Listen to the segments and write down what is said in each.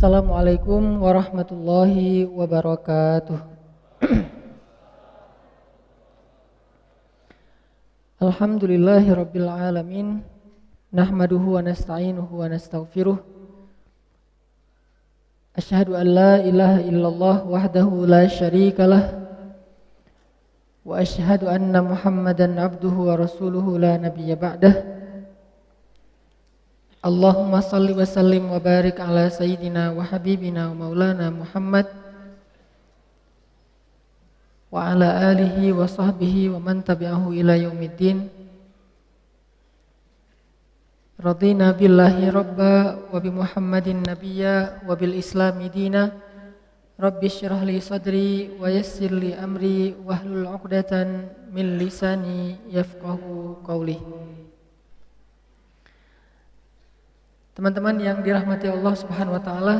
Assalamualaikum warahmatullahi wabarakatuh. Alhamdulillahi rabbil alamin. Nahmaduhu wa nasta'inuhu wa nastaghfiruh. Asyhadu an la ilaha illallah wahdahu la syarikalah. Wa asyhadu anna Muhammadan abduhu wa rasuluhu la nabiyya ba'dah. Allahumma salli wa sallim wa barik ala sayyidina wa habibina wa maulana Muhammad wa ala alihi wa sahbihi wa man tabi'ahu ila yaumiddin. Radina billahi rabba wa bi Muhammadin nabiyya wa bil islami dina. Rabbi syrah li sadri wa yassir li amri wahlul 'uqdatan min lisani yafqahu qawli. Teman-teman yang dirahmati Allah Subhanahu wa taala,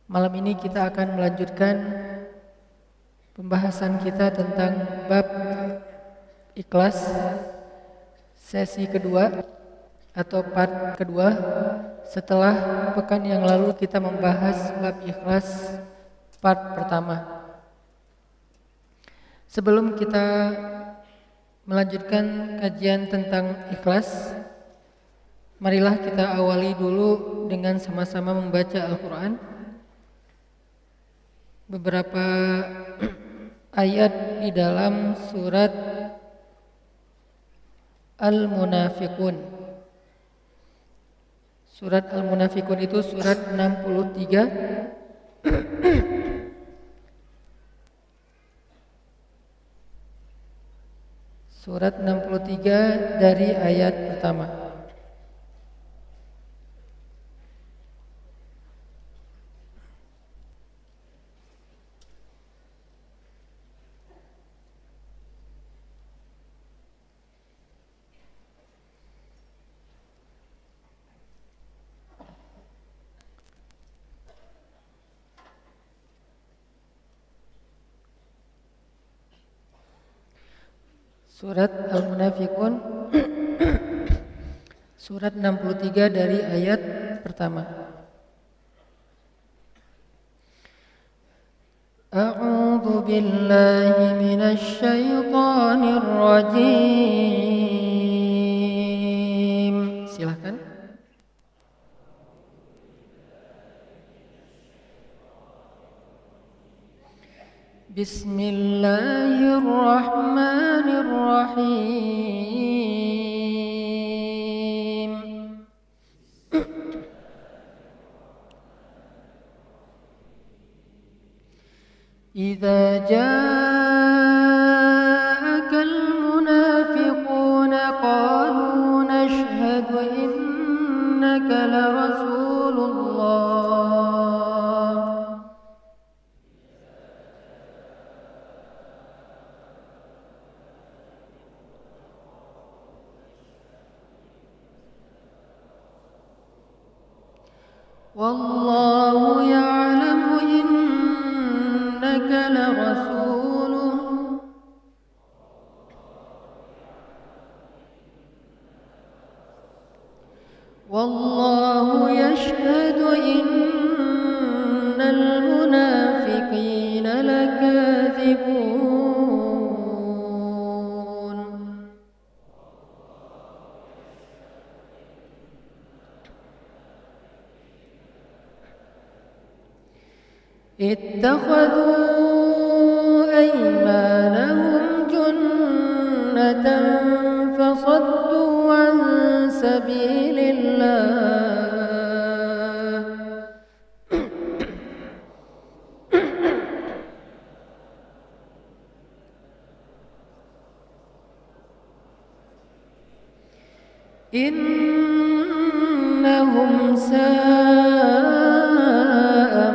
malam ini kita akan melanjutkan pembahasan kita tentang bab ikhlas sesi kedua atau part kedua setelah pekan yang lalu kita membahas bab ikhlas part pertama. Sebelum kita melanjutkan kajian tentang ikhlas, marilah kita awali dulu dengan sama-sama membaca Al-Quran. Beberapa ayat di dalam surat Al-Munafiqun. Surat Al-Munafiqun itu surat 63. Surat 63 dari ayat pertama. Surat Al-Munafiqun surat 63 dari ayat pertama. A'udzu billahi minasy syaithanir rajim. Silakan. Bismillahirrahmanirrahim. Idza ja'akal munafiquna qalu nashhadu innaka la rasulullah. Wallahu ya'lamu innaka larasuluh. Wallahu yashhadu innal munafiqina lakadzibun. Ittakhadhu aymanahum junnatan fasaddu an sabilillah. Innahum sa'a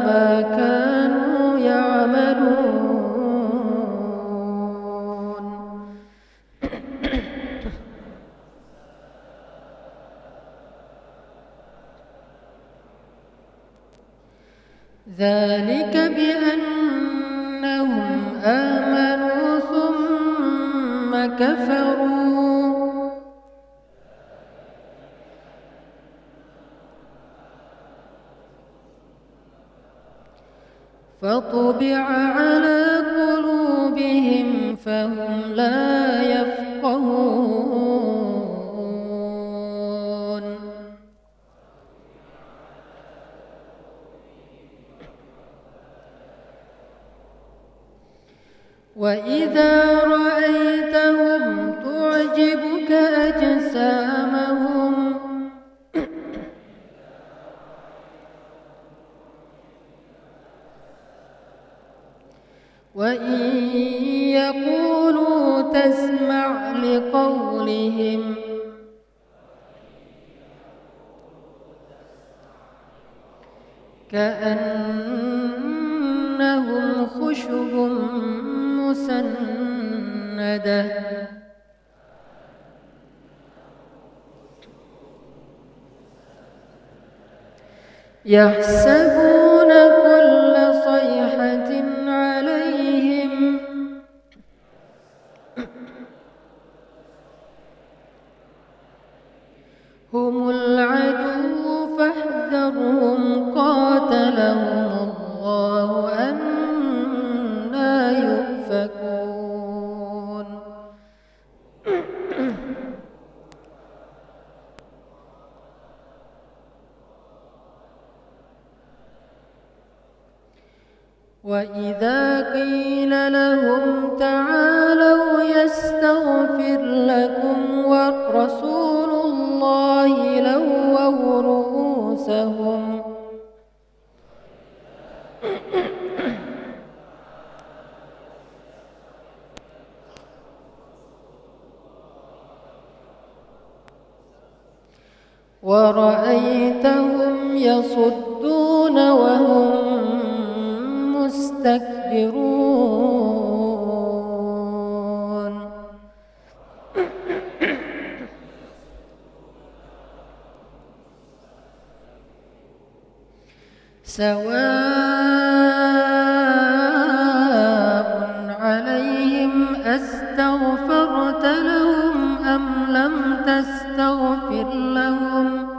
ma kanu ya'malun. Dzalika bi annahum amanu thumma kafaru. طبع على قلوبهم فهم لا يفقهون وإذا رأيتهم تعجبك أجسامهم وإن يقولوا تسمع لقولهم كأنهم خشب مسندة يحسبون كل صيحة عليهم هم العدو فاحذرهم قاتلهم الله أنى يؤفكون وإذا قيل لهم تعالوا يستغفر لكم ورسول الله لووا رؤوسهم ورأيتهم يصدون وهم مستكبرون سواء عليهم أستغفرت لهم أم لم تستغفر لهم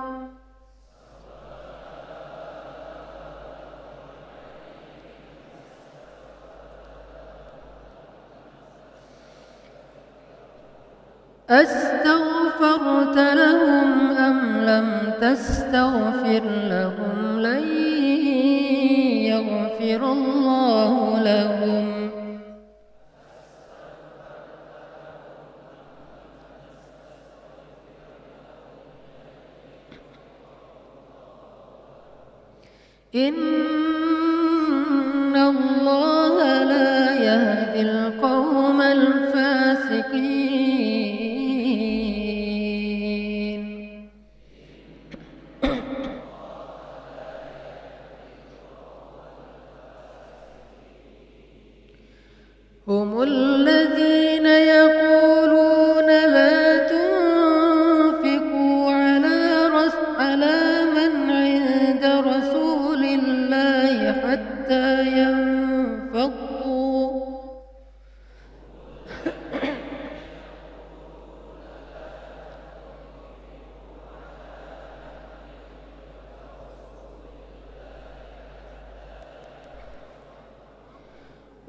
أستغفرت لهم أم لم تستغفر لهم لن يغفر الله لهم إن الله لا يهدي القوم الفاسقين هم الذين يقولون لا تنفقوا على من عند رسول الله حتى ينفضوا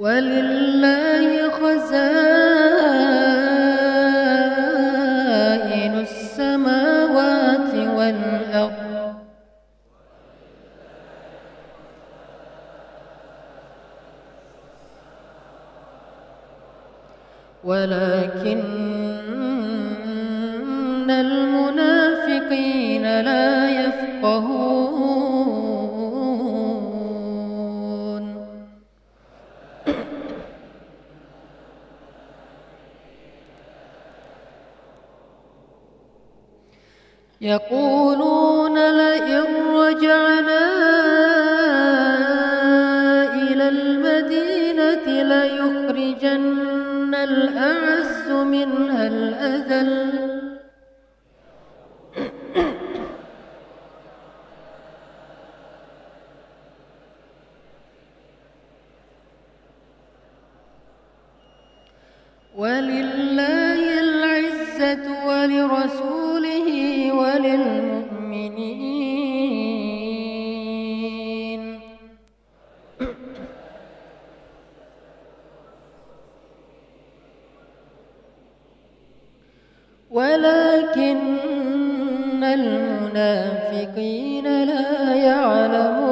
ولله خزائن السماوات والأرض ولكن المنافقين لا يفقهون يقولون لئن رجعنا إلى المدينة ليخرجن الأعز منها الأذل ولله العزة ولرسوله وللمؤمنين ولكن المنافقين لا يعلمون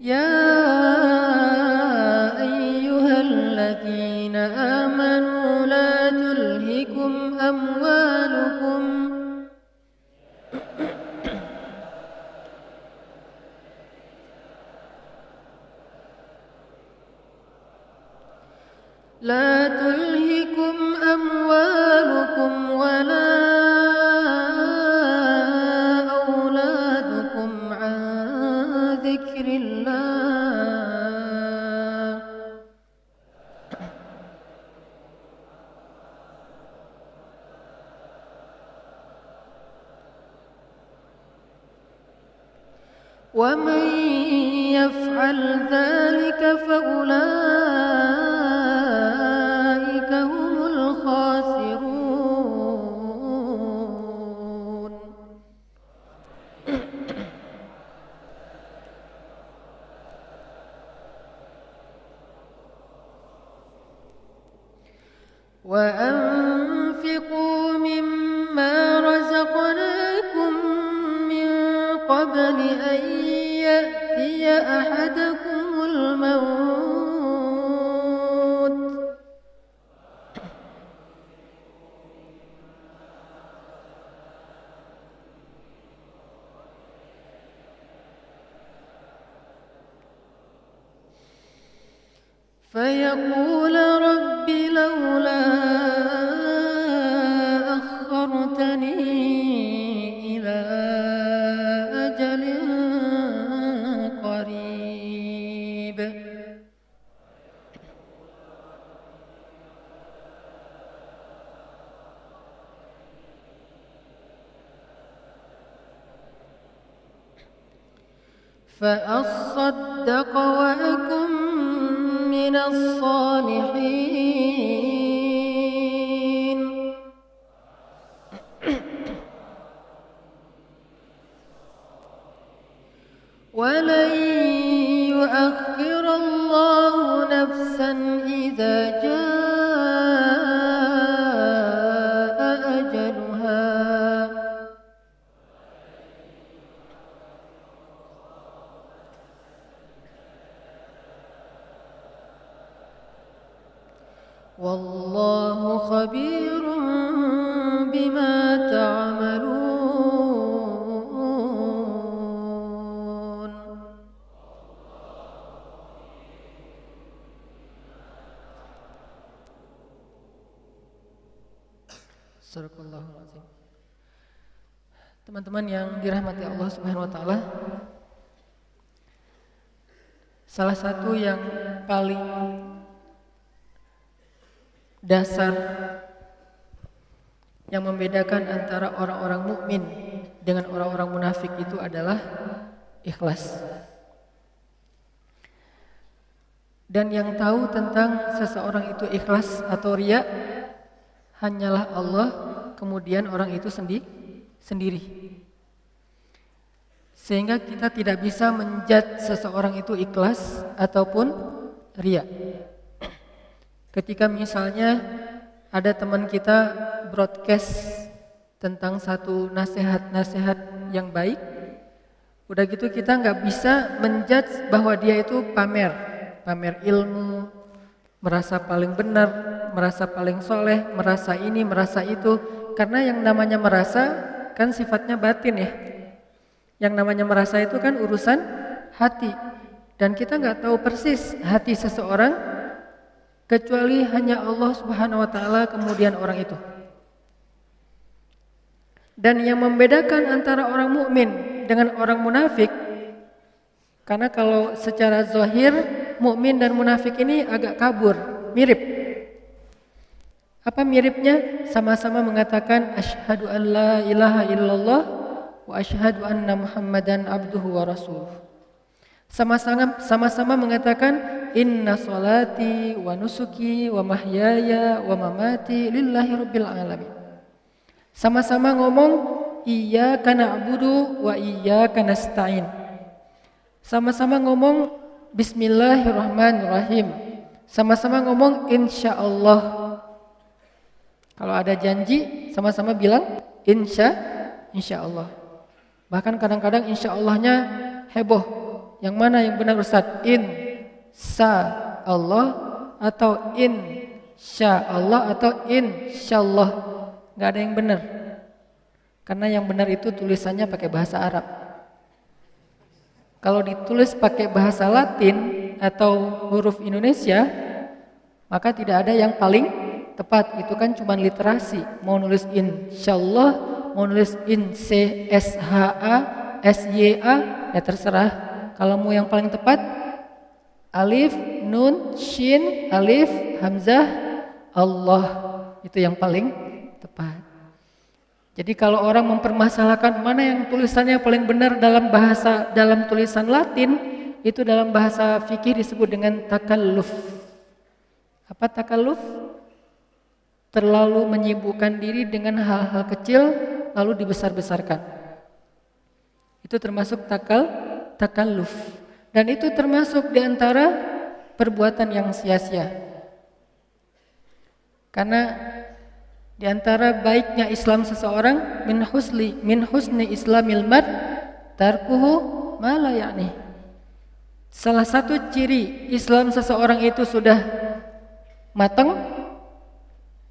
يا أيها الذين آمنوا لا تلهكم أموالكم ولا أولادكم عن ذكر الله ومن يفعل ذلك فأولئك هم الخاسرون وأنفقوا مما رزقناكم من قبل أن يأتي أحدكم الموت فيقول رب لولا أخرتني إلى أجل قريب فأصدق وأكن من الصالحين ولن يؤخر الله نفسا إذا جاء أجلها والله خبير بما تعملون Sadaqallahul azim. Teman-teman yang dirahmati Allah Subhanahu wa taala, salah satu yang paling dasar yang membedakan antara orang-orang mukmin dengan orang-orang munafik itu adalah ikhlas. Dan yang tahu tentang seseorang itu ikhlas atau riya hanyalah Allah, kemudian orang itu sendiri. Sehingga kita tidak bisa menjudge seseorang itu ikhlas ataupun riya. Ketika misalnya ada teman kita broadcast tentang satu nasihat-nasihat yang baik, udah gitu kita nggak bisa menjudge bahwa dia itu pamer ilmu, merasa paling benar, merasa paling soleh, merasa ini, merasa itu. Karena yang namanya merasa kan sifatnya batin ya. Yang namanya merasa itu kan urusan hati. Dan kita nggak tahu persis hati seseorang kecuali hanya Allah Subhanahu wa taala kemudian orang itu. Dan yang membedakan antara orang mukmin dengan orang munafik, karena kalau secara zahir mukmin dan munafik ini agak kabur, mirip. Apa miripnya? Sama-sama mengatakan asyhadu an la ilaha illallah wa asyhadu anna Muhammadan abduhu wa rasuluh. Sama-sama mengatakan inna salati wa nusuki wa mahyaya wa mamati lillahi rabbil alamin. Sama-sama ngomong iyyaka na'budu wa iyyaka nasta'in. Sama-sama ngomong bismillahirrahmanirrahim. Sama-sama ngomong insyaallah. Kalau ada janji sama-sama bilang insyaallah. Bahkan kadang-kadang insyallahnya heboh. Yang mana yang benar Ustaz? Insya-Allah atau insyaallah atau insyaallah? Enggak ada yang benar. Karena yang benar itu tulisannya pakai bahasa Arab. Kalau ditulis pakai bahasa Latin atau huruf Indonesia, maka tidak ada yang paling tepat. Itu kan cuma literasi. Mau nulis insyaallah, mau nulis insya, ya terserah. Kalau mau yang paling tepat, alif, nun, shin, alif, hamzah, Allah. Itu yang paling tepat. Jadi kalau orang mempermasalahkan mana yang tulisannya paling benar dalam tulisan Latin, itu dalam bahasa fikih disebut dengan takalluf. Apa takalluf? Terlalu menyibukkan diri dengan hal-hal kecil lalu dibesar-besarkan. Itu termasuk takalluf. Dan itu termasuk di antara perbuatan yang sia-sia. Karena di antara baiknya Islam seseorang min husni islamil mar tarkuhu ma la ya'ni. Salah satu ciri Islam seseorang itu sudah matang.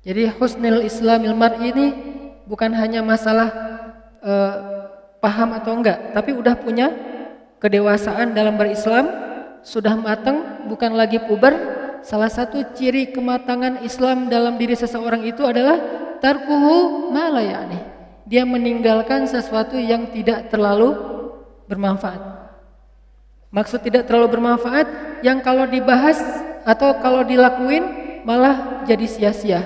Jadi husnul islamil mar ini bukan hanya masalah paham atau enggak, tapi udah punya kedewasaan dalam berislam, sudah matang, bukan lagi puber. Salah satu ciri kematangan Islam dalam diri seseorang itu adalah tarkuhu ma la ya'ni. Dia meninggalkan sesuatu yang tidak terlalu bermanfaat. Maksud tidak terlalu bermanfaat yang kalau dibahas atau kalau dilakuin malah jadi sia-sia.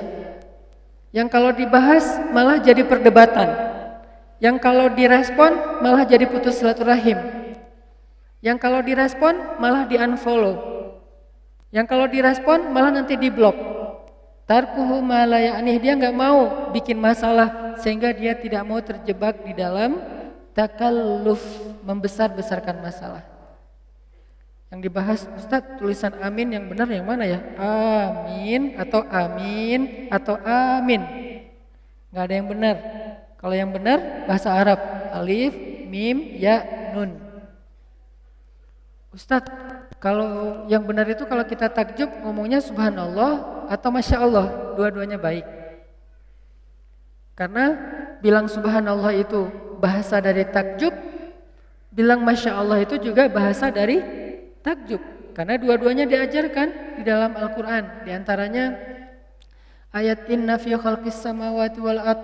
Yang kalau dibahas malah jadi perdebatan. Yang kalau direspon malah jadi putus silaturahim. Yang kalau direspon malah di-unfollow. Yang kalau direspon malah nanti di-blok. Tarkuhu ma la ya'ni, dia enggak mau bikin masalah sehingga dia tidak mau terjebak di dalam takalluf, membesar-besarkan masalah. Yang dibahas, Ustaz, tulisan amin yang benar yang mana ya? Amin atau amin atau amin. Enggak ada yang benar. Kalau yang benar bahasa Arab, alif, mim, ya, nun. Ustadz, kalau yang benar itu kalau kita takjub ngomongnya subhanallah atau masya Allah, dua-duanya baik. Karena bilang subhanallah itu bahasa dari takjub, bilang masya Allah itu juga bahasa dari takjub. Karena dua-duanya diajarkan di dalam Al-Quran. Di antaranya ayat inna fi khalqis samawati wal ard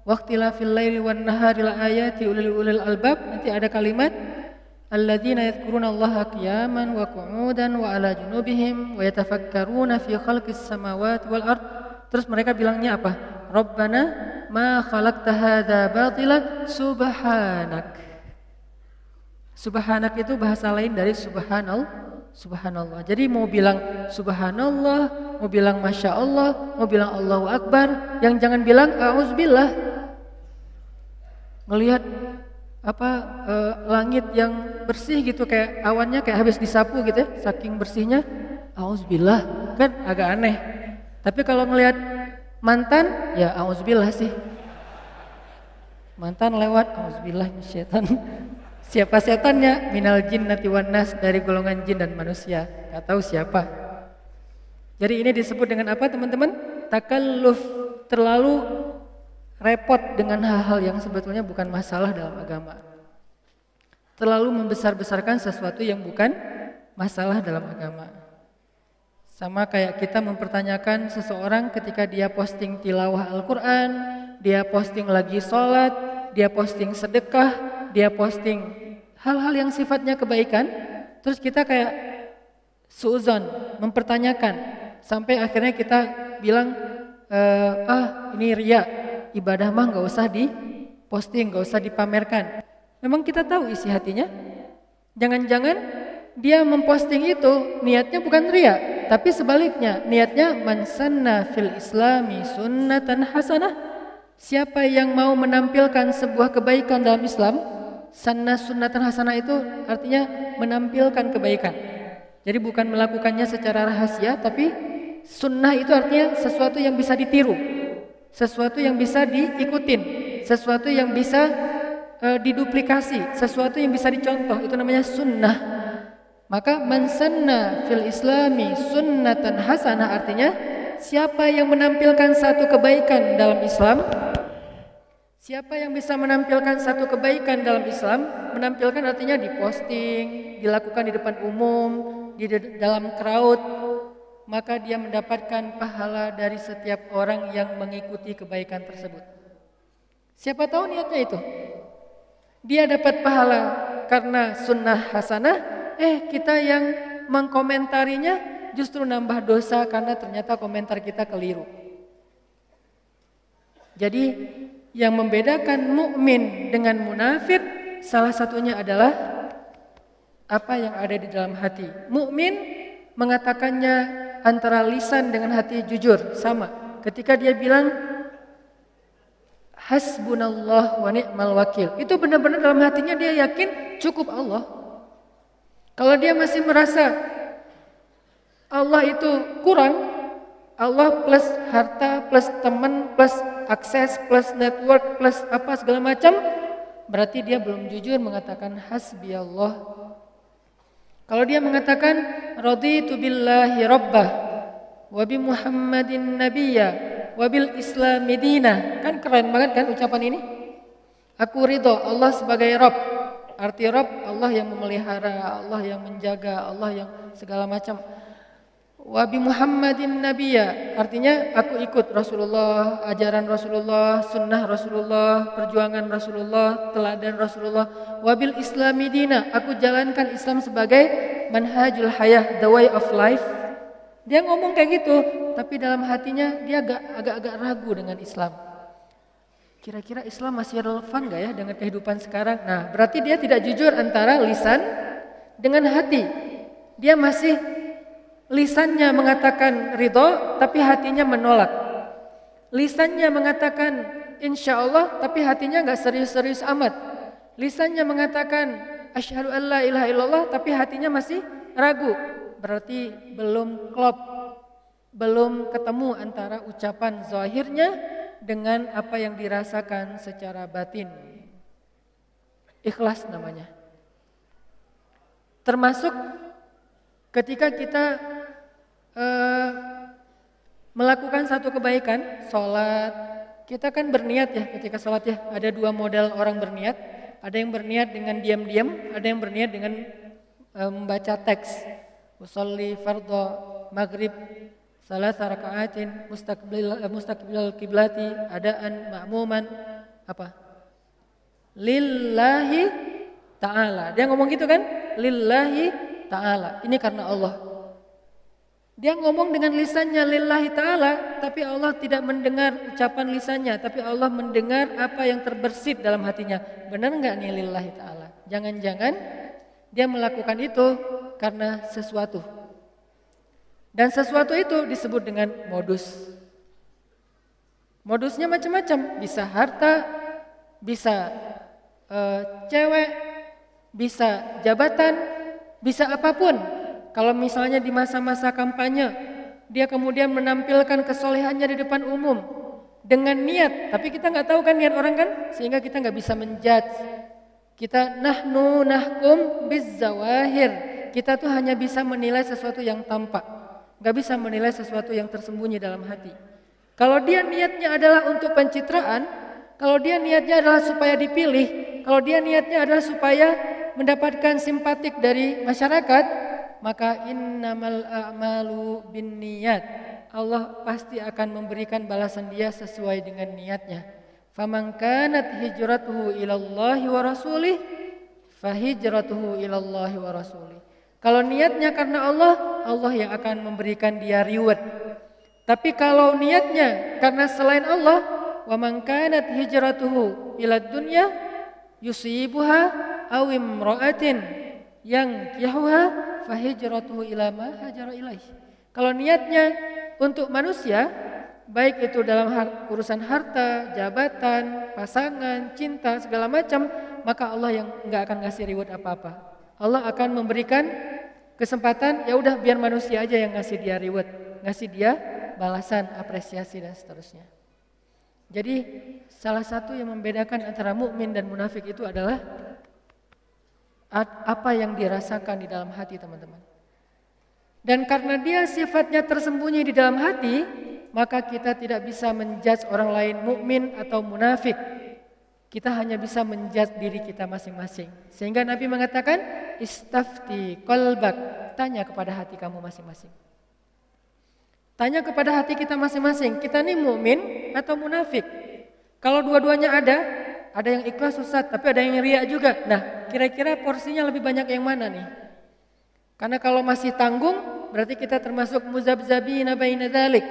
waqtilafil laili wan nahari la ayati ulil albab. Nanti ada kalimat alladzina yadhkuruna Allaha qiyaman wa qu'udan wa ala junubihim wa yatafakkaruna fi khalqis samawati wal ard. Terus mereka bilangnya apa? Rabbana ma khalaqta hadza batila subhanak. Subhanak itu bahasa lain dari subhanallah. Jadi mau bilang subhanallah, mau bilang masya Allah, mau bilang Allahu Akbar, yang jangan bilang a'udzubillah. Ngelihat langit yang bersih gitu, kayak awannya kayak habis disapu gitu ya, saking bersihnya, auzubillah, kan agak aneh. Tapi kalau ngelihat mantan, ya auzubillah sih. Mantan lewat, auzubillah minasyaitan. Siapa setannya? Minal jinnati wan nas, dari golongan jin dan manusia. Gak tahu siapa. Jadi ini disebut dengan apa teman-teman? Takalluf, terlalu repot dengan hal-hal yang sebetulnya bukan masalah dalam agama. Terlalu membesar-besarkan sesuatu yang bukan masalah dalam agama. Sama kayak kita mempertanyakan seseorang ketika dia posting tilawah Al-Quran, dia posting lagi sholat, dia posting sedekah, dia posting hal-hal yang sifatnya kebaikan, terus kita kayak suuzon, mempertanyakan, sampai akhirnya kita bilang, ini riya. Ibadah mah gak usah diposting, gak usah dipamerkan. Memang kita tahu isi hatinya. Jangan-jangan dia memposting itu niatnya bukan riya, tapi sebaliknya niatnya man sanna fil islami sunnatan hasanah Siapa yang mau menampilkan sebuah kebaikan dalam Islam, sanna sunnatan hasanah itu artinya menampilkan kebaikan. Jadi bukan melakukannya secara rahasia, tapi sunnah itu artinya sesuatu yang bisa ditiru, sesuatu yang bisa diikutin, sesuatu yang bisa diduplikasi, sesuatu yang bisa dicontoh, itu namanya sunnah. Maka man sanna fil islami sunnatan hasanah artinya siapa yang menampilkan satu kebaikan dalam Islam, siapa yang bisa menampilkan satu kebaikan dalam Islam, menampilkan artinya diposting, dilakukan di depan umum, di dalam crowd, maka dia mendapatkan pahala dari setiap orang yang mengikuti kebaikan tersebut. Siapa tahu niatnya itu, dia dapat pahala karena sunnah hasanah, kita yang mengkomentarinya justru nambah dosa karena ternyata komentar kita keliru. Jadi yang membedakan mukmin dengan munafik salah satunya adalah apa yang ada di dalam hati. Mukmin mengatakannya antara lisan dengan hati jujur sama. Ketika dia bilang hasbunallah wa ni'mal wakil, itu benar-benar dalam hatinya dia yakin cukup Allah. Kalau dia masih merasa Allah itu kurang, Allah plus harta, plus teman, plus akses, plus network, plus apa segala macam, berarti dia belum jujur mengatakan hasbi Allah. Kalau dia mengatakan raditu billahi rabbah wa bi Muhammadin nabiyya wa bil islami dina, kan keren banget kan ucapan ini? Aku ridho Allah sebagai Rabb. Arti Rabb Allah yang memelihara, Allah yang menjaga, Allah yang segala macam. Wa bi Muhammadin nabiyya, artinya aku ikut Rasulullah, ajaran Rasulullah, sunnah Rasulullah, perjuangan Rasulullah, teladan Rasulullah. Wa bil islami dina, aku jalankan Islam sebagai manhajul hayah, the way of life. Dia ngomong kayak gitu, tapi dalam hatinya dia agak-agak ragu dengan Islam. Kira-kira Islam masih relevan gak ya dengan kehidupan sekarang? Nah, berarti dia tidak jujur antara lisan dengan hati. Dia masih lisannya mengatakan ridho, tapi hatinya menolak. Lisannya mengatakan insya Allah, tapi hatinya gak serius-serius amat. Lisannya mengatakan asyhadu an la ilaha illallah, tapi hatinya masih ragu. Berarti belum klop, belum ketemu antara ucapan zahirnya dengan apa yang dirasakan secara batin. Ikhlas namanya. Termasuk ketika kita melakukan satu kebaikan, sholat, kita kan berniat ya ketika sholat ya. Ada dua model orang berniat. Ada yang berniat dengan diam-diam, ada yang berniat dengan membaca teks. Usolli fardhu maghrib salasa raka'atin mustaqbil kiblati adaan ma'muman apa? Lillahi ta'ala. Dia ngomong gitu kan? Lillahi ta'ala. Ini karena Allah. Dia ngomong dengan lisannya lillahi ta'ala, tapi Allah tidak mendengar ucapan lisannya, tapi Allah mendengar apa yang terbersit dalam hatinya. Benar enggak nih lillahi ta'ala? Jangan-jangan dia melakukan itu karena sesuatu. Dan sesuatu itu disebut dengan modus. Modusnya macam-macam, bisa harta, bisa cewek, bisa jabatan, bisa apapun. Kalau misalnya di masa-masa kampanye, dia kemudian menampilkan kesolehannya di depan umum dengan niat, tapi kita nggak tahu kan niat orang kan, sehingga kita nggak bisa menjudge. Kita nahnu nahkum bizzawahir. Kita tuh hanya bisa menilai sesuatu yang tampak. Gak bisa menilai sesuatu yang tersembunyi dalam hati. Kalau dia niatnya adalah untuk pencitraan, kalau dia niatnya adalah supaya dipilih, kalau dia niatnya adalah supaya mendapatkan simpatik dari masyarakat, maka innamal a'malu binniyat. Allah pasti akan memberikan balasan dia sesuai dengan niatnya. Faman kanat hijratuhu ilallahi wa rasulih, fahijratuhu ilallahi wa rasulih. Kalau niatnya karena Allah, Allah yang akan memberikan dia reward. Tapi kalau niatnya karena selain Allah, wa man kanat hijratuhu ilad dunya yusibuha aw imra'atin yang yahuha fahijratuhu ila ma hajara ilaih. Kalau niatnya untuk manusia, baik itu dalam urusan harta, jabatan, pasangan, cinta, segala macam, maka Allah yang nggak akan ngasih reward apa-apa. Allah akan memberikan kesempatan, ya udah biar manusia aja yang ngasih dia reward, ngasih dia balasan, apresiasi dan seterusnya. Jadi salah satu yang membedakan antara mukmin dan munafik itu adalah apa yang dirasakan di dalam hati, teman-teman. Dan karena dia sifatnya tersembunyi di dalam hati, maka kita tidak bisa menjudge orang lain mukmin atau munafik. Kita hanya bisa menjudge diri kita masing-masing. Sehingga Nabi mengatakan, istafti qalbak, tanya kepada hati kamu masing-masing. Tanya kepada hati kita masing-masing, kita ini mukmin atau munafik? Kalau dua-duanya ada yang ikhlas Ustaz, tapi ada yang riya juga. Nah, kira-kira porsinya lebih banyak yang mana nih? Karena kalau masih tanggung, berarti kita termasuk muzabzabina baina dzalik.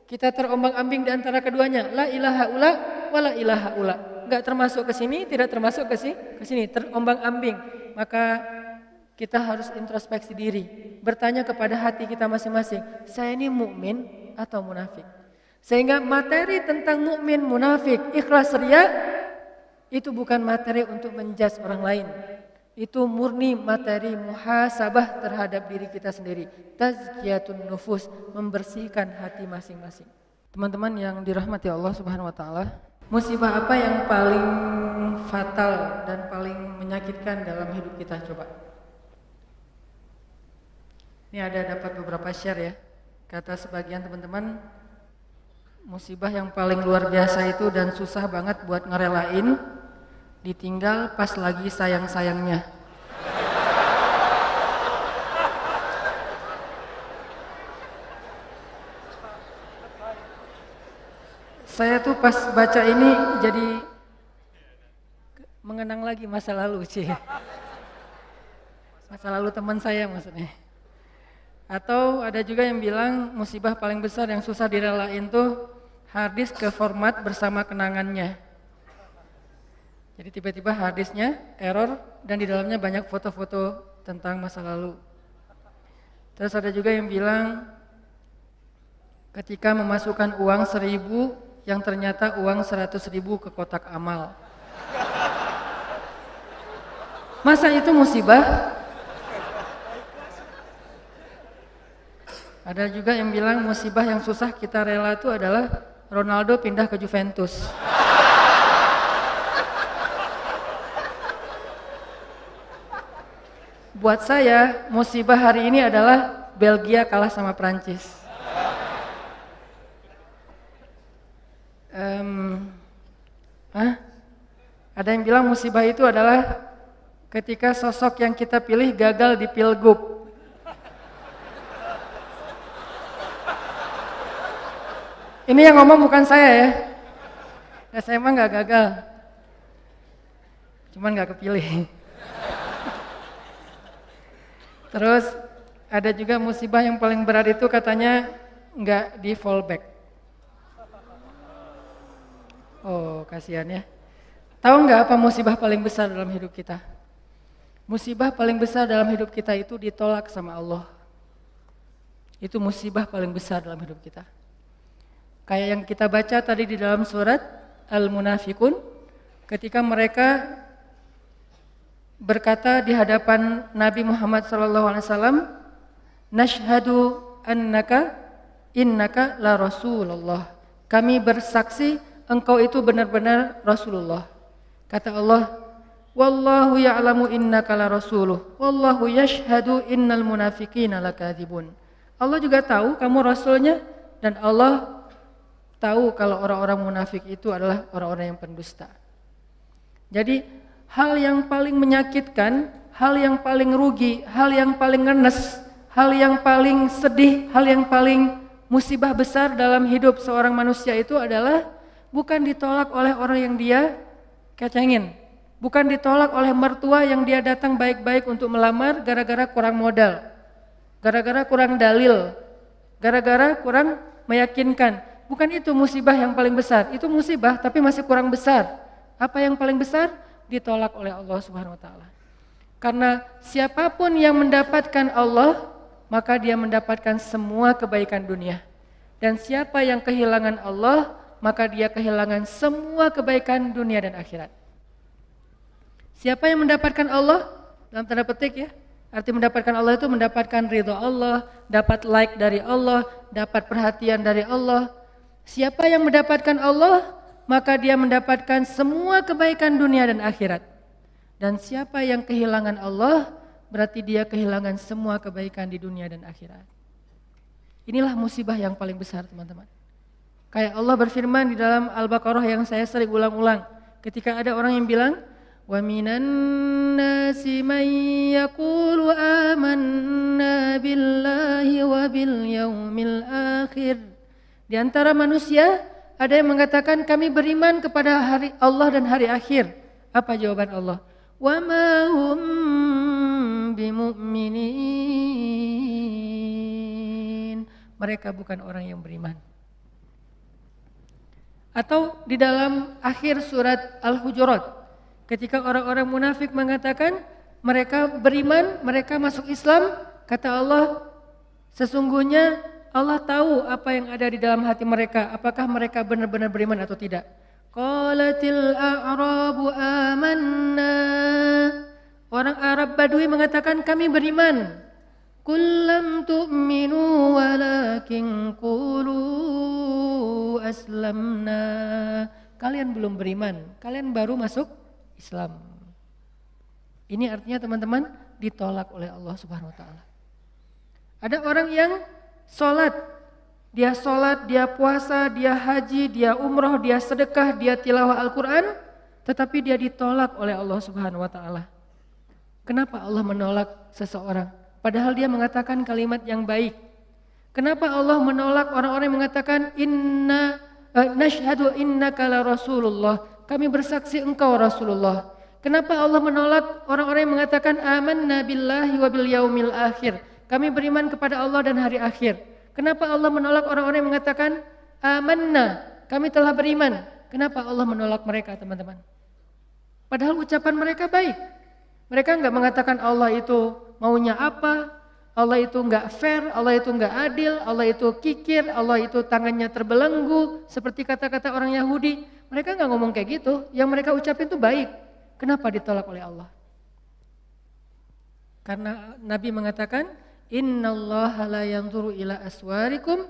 Kita terombang-ambing di antara keduanya. La ilaha ula wa la ilaha ula. Enggak termasuk ke sini, tidak termasuk ke sini, terombang-ambing. Maka kita harus introspeksi diri, bertanya kepada hati kita masing-masing, saya ini mukmin atau munafik? Sehingga materi tentang mukmin, munafik, ikhlas, riya itu bukan materi untuk menjudge orang lain. Itu murni materi muhasabah terhadap diri kita sendiri. Tazkiyatun nufus, membersihkan hati masing-masing. Teman-teman yang dirahmati Allah Subhanahu wa taala, musibah apa yang paling fatal dan paling menyakitkan dalam hidup kita, coba? Ini ada dapat beberapa share ya. Kata sebagian teman-teman, musibah yang paling luar biasa itu dan susah banget buat ngerelain, ditinggal pas lagi sayang-sayangnya. Saya tuh pas baca ini jadi mengenang lagi masa lalu sih. Masa lalu teman saya maksudnya. Atau ada juga yang bilang musibah paling besar yang susah direlain tuh harddisk ke format bersama kenangannya. Jadi tiba-tiba harddisknya error dan di dalamnya banyak foto-foto tentang masa lalu. Terus ada juga yang bilang ketika memasukkan uang 1.000 yang ternyata uang 100.000 ke kotak amal. Masa itu musibah? Ada juga yang bilang musibah yang susah kita rela itu adalah Ronaldo pindah ke Juventus. Buat saya musibah hari ini adalah Belgia kalah sama Prancis. Ada yang bilang musibah itu adalah ketika sosok yang kita pilih gagal di pilgub. Ini yang ngomong bukan saya ya. Saya emang gak gagal. Cuman gak kepilih. Terus ada juga musibah yang paling berat itu katanya gak di fallback. Oh kasihan ya. Tahu gak apa musibah paling besar dalam hidup kita? Musibah paling besar dalam hidup kita itu ditolak sama Allah. Itu musibah paling besar dalam hidup kita. Kayak yang kita baca tadi di dalam surat Al-Munafikun, ketika mereka berkata di hadapan Nabi Muhammad SAW, nashhadu innaka la Rasulullah. Kami bersaksi engkau itu benar-benar Rasulullah. Kata Allah, wallahu ya'lamu innaka la rasuluh, wallahu yashhadu innal munafiqina lakadzibun. Allah juga tahu kamu rasulnya dan Allah tahu kalau orang-orang munafik itu adalah orang-orang yang pendusta. Jadi hal yang paling menyakitkan, hal yang paling rugi, hal yang paling ngenes, hal yang paling sedih, hal yang paling musibah besar dalam hidup seorang manusia itu adalah bukan ditolak oleh orang yang dia kecengin, bukan ditolak oleh mertua yang dia datang baik-baik untuk melamar gara-gara kurang modal, gara-gara kurang dalil, gara-gara kurang meyakinkan. Bukan itu musibah yang paling besar, itu musibah tapi masih kurang besar. Apa yang paling besar? Ditolak oleh Allah Subhanahu wa taala. Karena siapapun yang mendapatkan Allah, maka dia mendapatkan semua kebaikan dunia. Dan siapa yang kehilangan Allah, maka dia kehilangan semua kebaikan dunia dan akhirat. Siapa yang mendapatkan Allah? Dalam tanda petik ya. Arti mendapatkan Allah itu mendapatkan ridho Allah, dapat like dari Allah, dapat perhatian dari Allah. Siapa yang mendapatkan Allah, maka dia mendapatkan semua kebaikan dunia dan akhirat. Dan siapa yang kehilangan Allah, berarti dia kehilangan semua kebaikan di dunia dan akhirat. Inilah musibah yang paling besar, teman-teman. Kayak Allah berfirman di dalam Al-Baqarah yang saya sering ulang-ulang. Ketika ada orang yang bilang, وَمِنَ النَّاسِ مَنْ يَقُولُ آمَنَّا بِاللَّهِ وَبِالْيَوْمِ الْآخِرِ. Di antara manusia ada yang mengatakan kami beriman kepada hari Allah dan hari akhir. Apa jawaban Allah? وَمَا هُمْ بِمُؤْمِنِينَ. Mereka bukan orang yang beriman. Atau di dalam akhir surat Al-Hujurat, ketika orang-orang munafik mengatakan mereka beriman, mereka masuk Islam, kata Allah, sesungguhnya Allah tahu apa yang ada di dalam hati mereka, apakah mereka benar-benar beriman atau tidak. Qalatil a'rabu amanna. Orang Arab Badui mengatakan kami beriman. Qul lam tu'minu walakin qulu aslamna. Kalian belum beriman, kalian baru masuk Islam. Ini artinya teman-teman ditolak oleh Allah Subhanahu wa taala. Ada orang yang sholat, dia puasa, dia haji, dia umroh, dia sedekah, dia tilawah Al-Quran, tetapi dia ditolak oleh Allah Subhanahu wa taala. Kenapa Allah menolak seseorang? Padahal dia mengatakan kalimat yang baik. Kenapa Allah menolak orang-orang yang mengatakan nashhadu innaka la rasulullah? Kami bersaksi engkau Rasulullah. Kenapa Allah menolak orang-orang yang mengatakan amanna billahi wa bil yaumil akhir? Kami beriman kepada Allah dan hari akhir. Kenapa Allah menolak orang-orang yang mengatakan amanna? Kami telah beriman. Kenapa Allah menolak mereka, teman-teman? Padahal ucapan mereka baik. Mereka enggak mengatakan Allah itu maunya apa, Allah itu enggak fair, Allah itu enggak adil, Allah itu kikir, Allah itu tangannya terbelenggu seperti kata-kata orang Yahudi. Mereka nggak ngomong kayak gitu, yang mereka ucapin itu baik. Kenapa ditolak oleh Allah? Karena Nabi mengatakan, Innallaha la yanzuru ila aswarikum,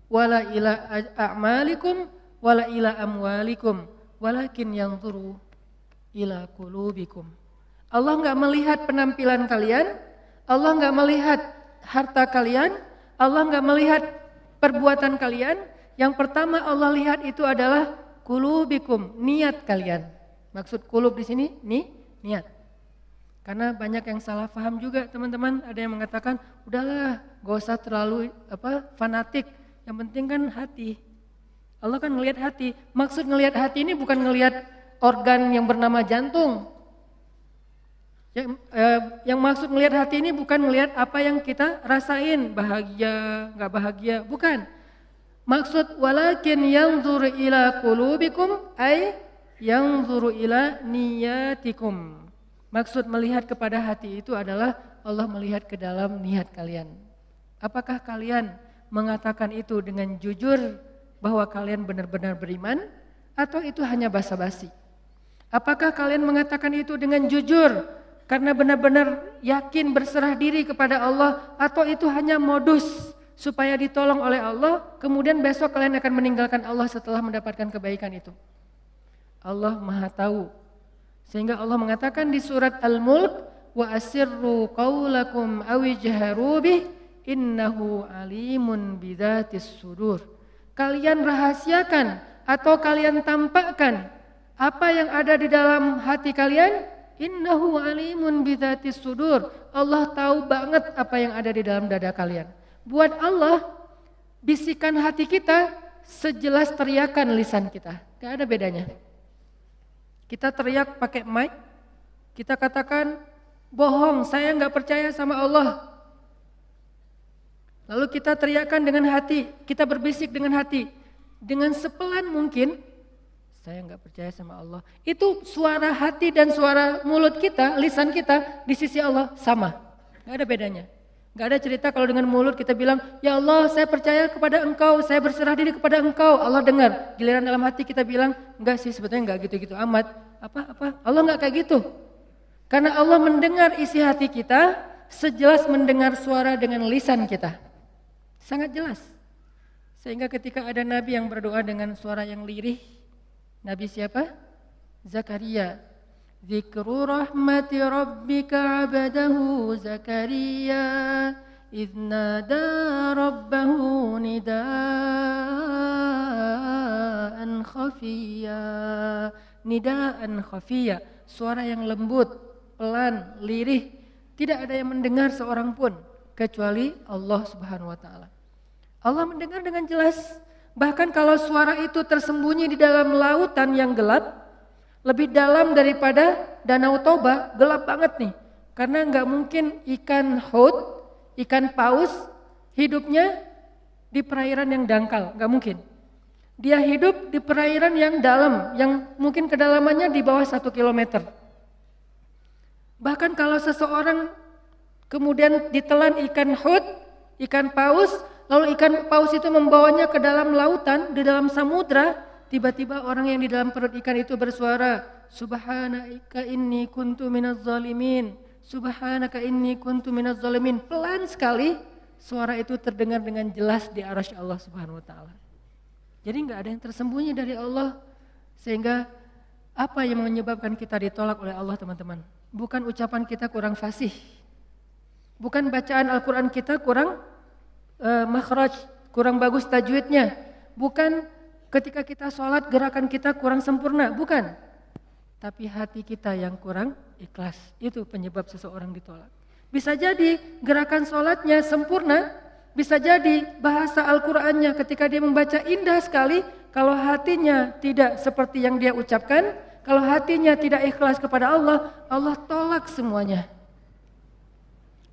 wala ila a'malikum, wala ila amwalikum, walakin yanzuru ila qulubikum. Allah nggak melihat penampilan kalian, Allah nggak melihat harta kalian, Allah nggak melihat perbuatan kalian. Yang pertama Allah lihat itu adalah qulubikum, niat kalian. Maksud qulub di sini niat. Karena banyak yang salah paham juga, teman-teman. Ada yang mengatakan, udahlah, gak usah terlalu fanatik. Yang penting kan hati. Allah kan ngelihat hati. Maksud ngelihat hati ini bukan ngelihat organ yang bernama jantung. Yang maksud ngelihat hati ini bukan ngelihat apa yang kita rasain, bahagia, nggak bahagia, bukan. Maksud walakin yanzur ila qulubikum ay yanzur ila niyatikum. Maksud melihat kepada hati itu adalah Allah melihat ke dalam niat kalian. Apakah kalian mengatakan itu dengan jujur bahwa kalian benar-benar beriman atau itu hanya basa-basi? Apakah kalian mengatakan itu dengan jujur karena benar-benar yakin berserah diri kepada Allah atau itu hanya modus supaya ditolong oleh Allah, kemudian besok kalian akan meninggalkan Allah setelah mendapatkan kebaikan itu? Allah Maha tahu. Sehingga Allah mengatakan di surat Al-Mulk, wa asirru qaulakum aw ijharu bih innahu alimun bidzatis sudur. Kalian rahasiakan atau kalian tampakkan apa yang ada di dalam hati kalian, innahu alimun bidzatis sudur. Allah tahu banget apa yang ada di dalam dada kalian. Buat Allah, bisikan hati kita sejelas teriakan lisan kita. Gak ada bedanya. Kita teriak pakai mic, kita katakan, bohong, saya gak percaya sama Allah. Lalu kita teriakkan dengan hati, kita berbisik dengan hati. Dengan sepelan mungkin, saya gak percaya sama Allah. Itu suara hati dan suara mulut kita, lisan kita di sisi Allah sama. Gak ada bedanya. Gak ada cerita kalau dengan mulut kita bilang, ya Allah saya percaya kepada Engkau, saya berserah diri kepada Engkau, Allah dengar. Giliran dalam hati kita bilang, enggak sih sebetulnya enggak gitu-gitu amat. Apa? Allah enggak kayak gitu. Karena Allah mendengar isi hati kita, sejelas mendengar suara dengan lisan kita. Sangat jelas. Sehingga ketika ada Nabi yang berdoa dengan suara yang lirih, Nabi siapa? Zakaria. Zikru rahmati rabbika abadahu Zakaria idh nada rabbahu nidaan khafiyya, suara yang lembut, pelan, lirih, tidak ada yang mendengar seorang pun kecuali Allah Subhanahu wa taala. Allah mendengar dengan jelas, bahkan kalau suara itu tersembunyi di dalam lautan yang gelap, lebih dalam daripada Danau Toba, gelap banget nih. Karena nggak mungkin ikan haut, ikan paus hidupnya di perairan yang dangkal, nggak mungkin. Dia hidup di perairan yang dalam, yang mungkin kedalamannya di bawah 1 kilometer. Bahkan kalau seseorang kemudian ditelan ikan haut, ikan paus, lalu ikan paus itu membawanya ke dalam lautan, di dalam samudra, tiba-tiba orang yang di dalam perut ikan itu bersuara, Subhanaka inni kuntu minaz zalimin, Subhanaka inni kuntu minaz zalimin. Pelan sekali suara itu terdengar dengan jelas di arasy Allah Subhanahu wa taala. Jadi enggak ada yang tersembunyi dari Allah. Sehingga apa yang menyebabkan kita ditolak oleh Allah, teman-teman? Bukan ucapan kita kurang fasih. Bukan bacaan Al-Qur'an kita kurang makhraj, kurang bagus tajwidnya. Bukan ketika kita sholat gerakan kita kurang sempurna, bukan. Tapi hati kita yang kurang ikhlas, itu penyebab seseorang ditolak. Bisa jadi gerakan sholatnya sempurna, bisa jadi bahasa Al-Qur'annya ketika dia membaca indah sekali, kalau hatinya tidak seperti yang dia ucapkan, kalau hatinya tidak ikhlas kepada Allah, Allah tolak semuanya.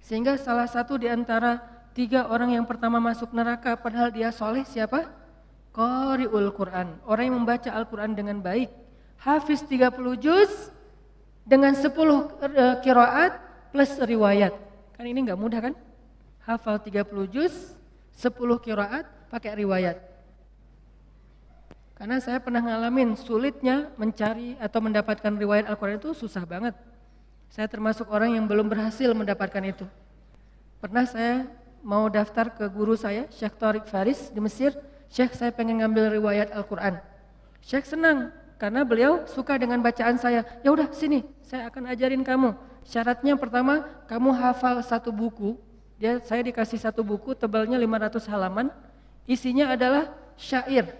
Sehingga salah satu di antara 3 orang yang pertama masuk neraka padahal dia soleh siapa? Qari'ul Quran, orang yang membaca Al-Quran dengan baik, hafiz 30 juz dengan 10 qiraat plus riwayat. Kan ini enggak mudah kan? Hafal 30 juz, 10 qiraat pakai riwayat. Karena saya pernah ngalamin sulitnya mencari atau mendapatkan riwayat Al-Quran itu susah banget. Saya termasuk orang yang belum berhasil mendapatkan itu. Pernah saya mau daftar ke guru saya, Syekh Tariq Faris di Mesir. Syekh, saya pengen ngambil riwayat Al-Quran. Syekh senang karena beliau suka dengan bacaan saya. Ya udah sini, saya akan ajarin kamu. Syaratnya pertama, kamu hafal 1 buku. Saya dikasih 1 buku, tebalnya 500 halaman. Isinya adalah syair.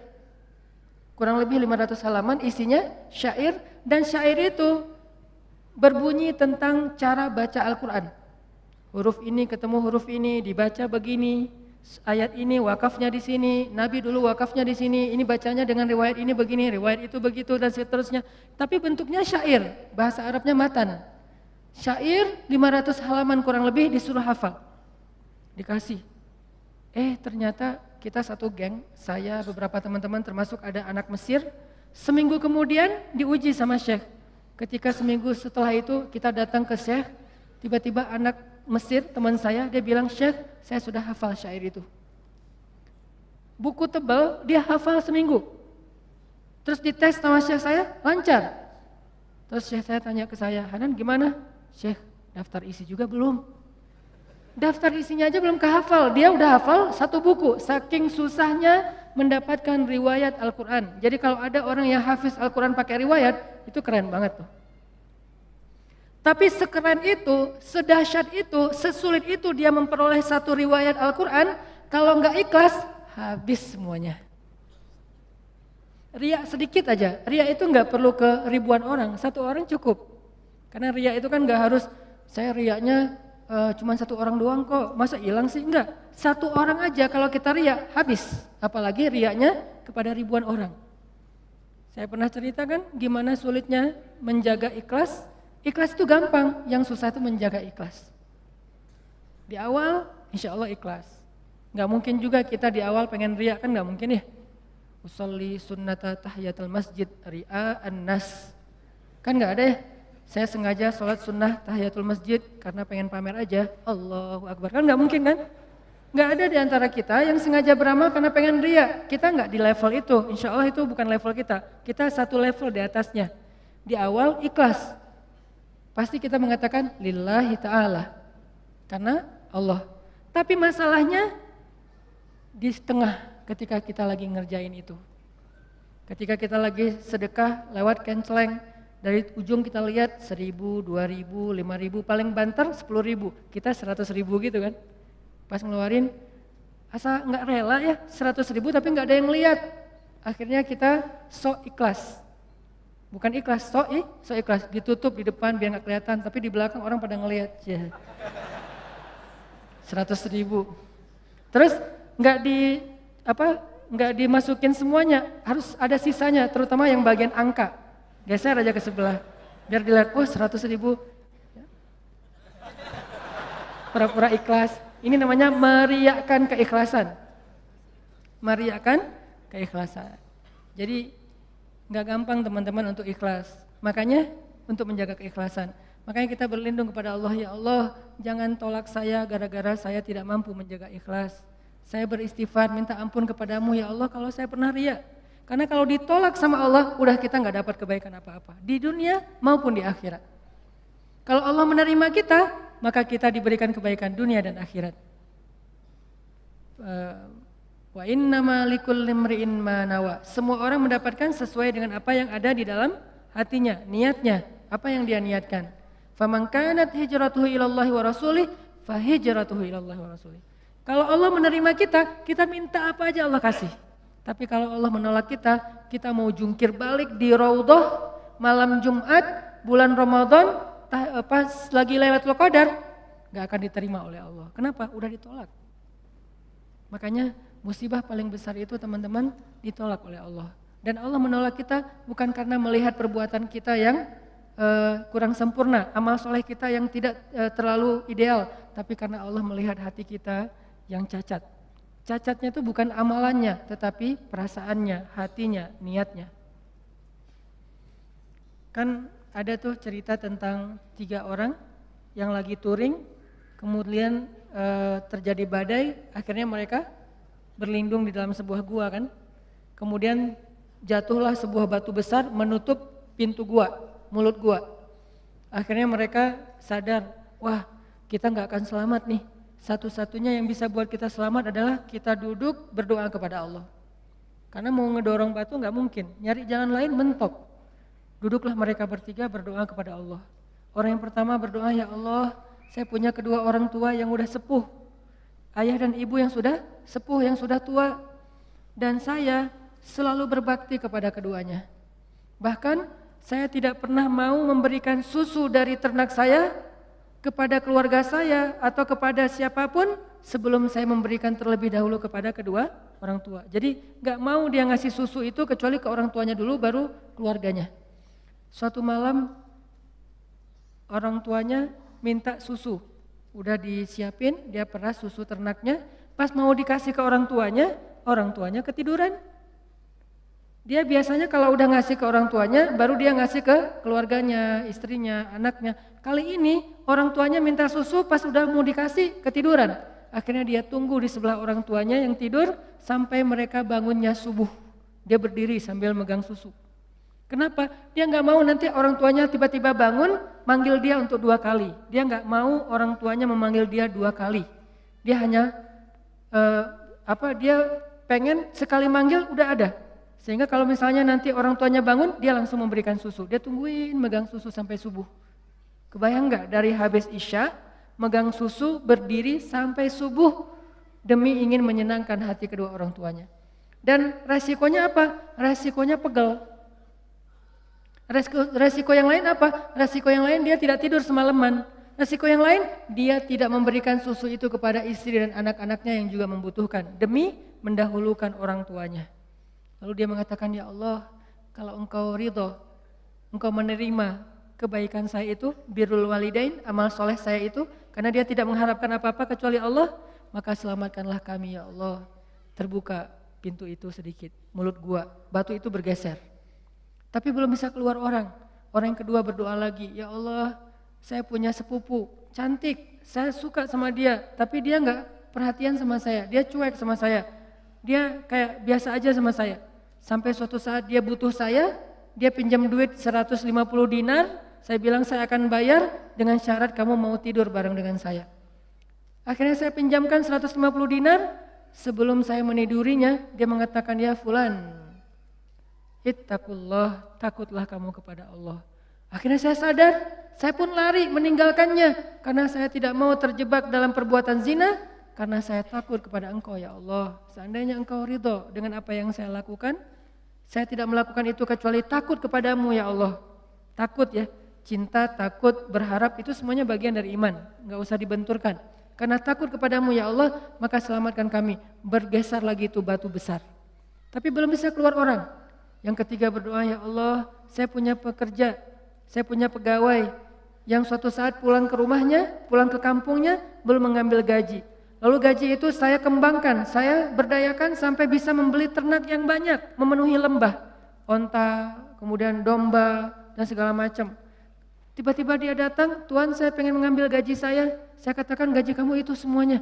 Kurang lebih 500 halaman, isinya syair. Dan syair itu berbunyi tentang cara baca Al-Quran. Huruf ini ketemu huruf ini, dibaca begini. Ayat ini wakafnya di sini, Nabi dulu wakafnya di sini, ini bacanya dengan riwayat ini begini, riwayat itu begitu dan seterusnya. Tapi bentuknya syair, bahasa Arabnya matan. Syair 500 halaman kurang lebih disuruh hafal. Dikasih. Ternyata kita satu geng, saya beberapa teman-teman termasuk ada anak Mesir. Seminggu kemudian diuji sama Syekh. Ketika seminggu setelah itu kita datang ke Syekh, tiba-tiba anak Mesir, teman saya, dia bilang, Syekh, saya sudah hafal syair itu. Buku tebal, dia hafal seminggu. Terus dites sama Syekh saya, lancar. Terus Syekh saya tanya ke saya, Hanan gimana? Syekh, daftar isi juga belum? Daftar isinya aja belum kehafal, dia udah hafal 1 buku. Saking susahnya mendapatkan riwayat Al-Quran. Jadi kalau ada orang yang hafiz Al-Quran pakai riwayat, itu keren banget tuh. Tapi sekeren itu, sedahsyat itu, sesulit itu dia memperoleh 1 riwayat Al-Quran, kalau nggak ikhlas, habis semuanya. Riya sedikit aja, riya itu nggak perlu ke ribuan orang, 1 orang cukup. Karena riya itu kan nggak harus, saya riyanya cuma 1 orang doang kok, masa hilang sih? Enggak, 1 orang aja kalau kita riya, habis. Apalagi riyanya kepada ribuan orang. Saya pernah ceritakan gimana sulitnya menjaga ikhlas. Ikhlas itu gampang, yang susah itu menjaga ikhlas. Di awal insya Allah ikhlas. Gak mungkin juga kita di awal pengen riya, kan gak mungkin ya. Usolli sunnata tahiyatul masjid ri'a an-nas. Kan gak ada ya. Saya sengaja sholat sunnah tahiyatul masjid karena pengen pamer aja. Allahu Akbar. Kan nggak mungkin kan? Nggak ada di antara kita yang sengaja beramal karena pengen ria. Kita nggak di level itu. Insya Allah itu bukan level kita. Kita satu level di atasnya. Di awal ikhlas. Pasti kita mengatakan lillahi ta'ala. Karena Allah. Tapi masalahnya di tengah ketika kita lagi ngerjain itu. Ketika kita lagi sedekah lewat kenceleng. Dari ujung kita lihat 1.000, 2.000, 5.000, paling banter 10.000. Kita 100.000 gitu kan. Pas ngeluarin, asa nggak rela ya 100.000 tapi nggak ada yang lihat. Akhirnya kita sok ikhlas. Bukan ikhlas, sok ikhlas. Ditutup di depan biar nggak kelihatan, tapi di belakang orang pada ngelihat. Ya. 100.000. Terus nggak dimasukin semuanya, harus ada sisanya, terutama yang bagian angka. Geser aja ke sebelah, biar dilihat, 100.000. Pura-pura ikhlas. Ini namanya meriakkan keikhlasan. Meriakkan keikhlasan. Jadi nggak gampang teman-teman untuk ikhlas. Makanya untuk menjaga keikhlasan. Makanya kita berlindung kepada Allah, ya Allah jangan tolak saya gara-gara saya tidak mampu menjaga ikhlas. Saya beristighfar minta ampun kepadamu ya Allah kalau saya pernah riya. Karena kalau ditolak sama Allah, udah kita nggak dapat kebaikan apa-apa. Di dunia maupun di akhirat. Kalau Allah menerima kita, maka kita diberikan kebaikan dunia dan akhirat. Wa innama likulli imri'in ma nawa. Semua orang mendapatkan sesuai dengan apa yang ada di dalam hatinya, niatnya, apa yang dia niatkan. Faman kanat hijratuhu ilallahi wa rasulih, fa hijratuhu ilallahi wa rasulih. Kalau Allah menerima kita, kita minta apa aja Allah kasih. Tapi kalau Allah menolak kita, kita mau jungkir balik di Raudhah malam Jumat, bulan Ramadan, pas lagi Lailatul Qadar, gak akan diterima oleh Allah. Kenapa? Udah ditolak. Makanya musibah paling besar itu teman-teman ditolak oleh Allah. Dan Allah menolak kita bukan karena melihat perbuatan kita yang kurang sempurna, amal soleh kita yang tidak terlalu ideal, tapi karena Allah melihat hati kita yang cacat. Cacatnya itu bukan amalannya, tetapi perasaannya, hatinya, niatnya. Kan ada tuh cerita tentang 3 orang yang lagi touring, kemudian terjadi badai, akhirnya mereka berlindung di dalam sebuah gua kan. Kemudian jatuhlah sebuah batu besar menutup pintu gua, mulut gua. Akhirnya mereka sadar, wah kita nggak akan selamat nih. Satu-satunya yang bisa buat kita selamat adalah kita duduk berdoa kepada Allah. Karena mau ngedorong batu nggak mungkin, nyari jalan lain mentok. Duduklah mereka bertiga berdoa kepada Allah. Orang yang pertama berdoa, ya Allah, saya punya kedua orang tua yang udah sepuh. Ayah dan ibu yang sudah sepuh, yang sudah tua. Dan saya selalu berbakti kepada keduanya. Bahkan saya tidak pernah mau memberikan susu dari ternak saya kepada keluarga saya atau kepada siapapun sebelum saya memberikan terlebih dahulu kepada kedua orang tua. Jadi gak mau dia ngasih susu itu kecuali ke orang tuanya dulu baru keluarganya. Suatu malam orang tuanya minta susu, udah disiapin, dia peras susu ternaknya, pas mau dikasih ke orang tuanya ketiduran. Dia biasanya kalau udah ngasih ke orang tuanya, baru dia ngasih ke keluarganya, istrinya, anaknya. Kali ini orang tuanya minta susu, pas udah mau dikasih, ketiduran. Akhirnya dia tunggu di sebelah orang tuanya yang tidur, sampai mereka bangunnya subuh. Dia berdiri sambil megang susu. Kenapa? Dia nggak mau nanti orang tuanya tiba-tiba bangun, manggil dia untuk 2 kali. Dia nggak mau orang tuanya memanggil dia 2 kali. Dia hanya, dia pengen sekali manggil udah ada. Sehingga kalau misalnya nanti orang tuanya bangun, dia langsung memberikan susu. Dia tungguin megang susu sampai subuh. Kebayang nggak dari habis Isya, megang susu berdiri sampai subuh demi ingin menyenangkan hati kedua orang tuanya. Dan resikonya apa? Resikonya pegel. Resiko yang lain apa? Resiko yang lain dia tidak tidur semalaman. Resiko yang lain dia tidak memberikan susu itu kepada istri dan anak-anaknya yang juga membutuhkan demi mendahulukan orang tuanya. Lalu dia mengatakan, ya Allah, kalau engkau ridho, engkau menerima kebaikan saya itu, birrul walidain, amal soleh saya itu, karena dia tidak mengharapkan apa-apa kecuali Allah, maka selamatkanlah kami ya Allah. Terbuka pintu itu sedikit, mulut gua, batu itu bergeser. Tapi belum bisa keluar orang. Orang yang kedua berdoa lagi, ya Allah, saya punya sepupu, cantik, saya suka sama dia, tapi dia nggak perhatian sama saya, dia cuek sama saya, dia kayak biasa aja sama saya. Sampai suatu saat dia butuh saya, dia pinjam duit 150 dinar, saya bilang saya akan bayar dengan syarat kamu mau tidur bareng dengan saya. Akhirnya saya pinjamkan 150 dinar, sebelum saya menidurinya, dia mengatakan, ya fulan, ittaqullah, takutlah kamu kepada Allah. Akhirnya saya sadar, saya pun lari meninggalkannya, karena saya tidak mau terjebak dalam perbuatan zina, karena saya takut kepada Engkau ya Allah. Seandainya Engkau ridho dengan apa yang saya lakukan, saya tidak melakukan itu kecuali takut kepadamu ya Allah. Takut ya, cinta, takut, berharap itu semuanya bagian dari iman, gak usah dibenturkan. Karena takut kepadamu ya Allah, maka selamatkan kami. Bergeser lagi itu batu besar. Tapi belum bisa keluar orang. Yang ketiga berdoa, ya Allah, saya punya pekerja, saya punya pegawai yang suatu saat pulang ke rumahnya, pulang ke kampungnya, belum mengambil gaji. Lalu gaji itu saya kembangkan, saya berdayakan sampai bisa membeli ternak yang banyak, memenuhi lembah, onta, kemudian domba, dan segala macam. Tiba-tiba dia datang, Tuhan saya pengen mengambil gaji saya katakan gaji kamu itu semuanya.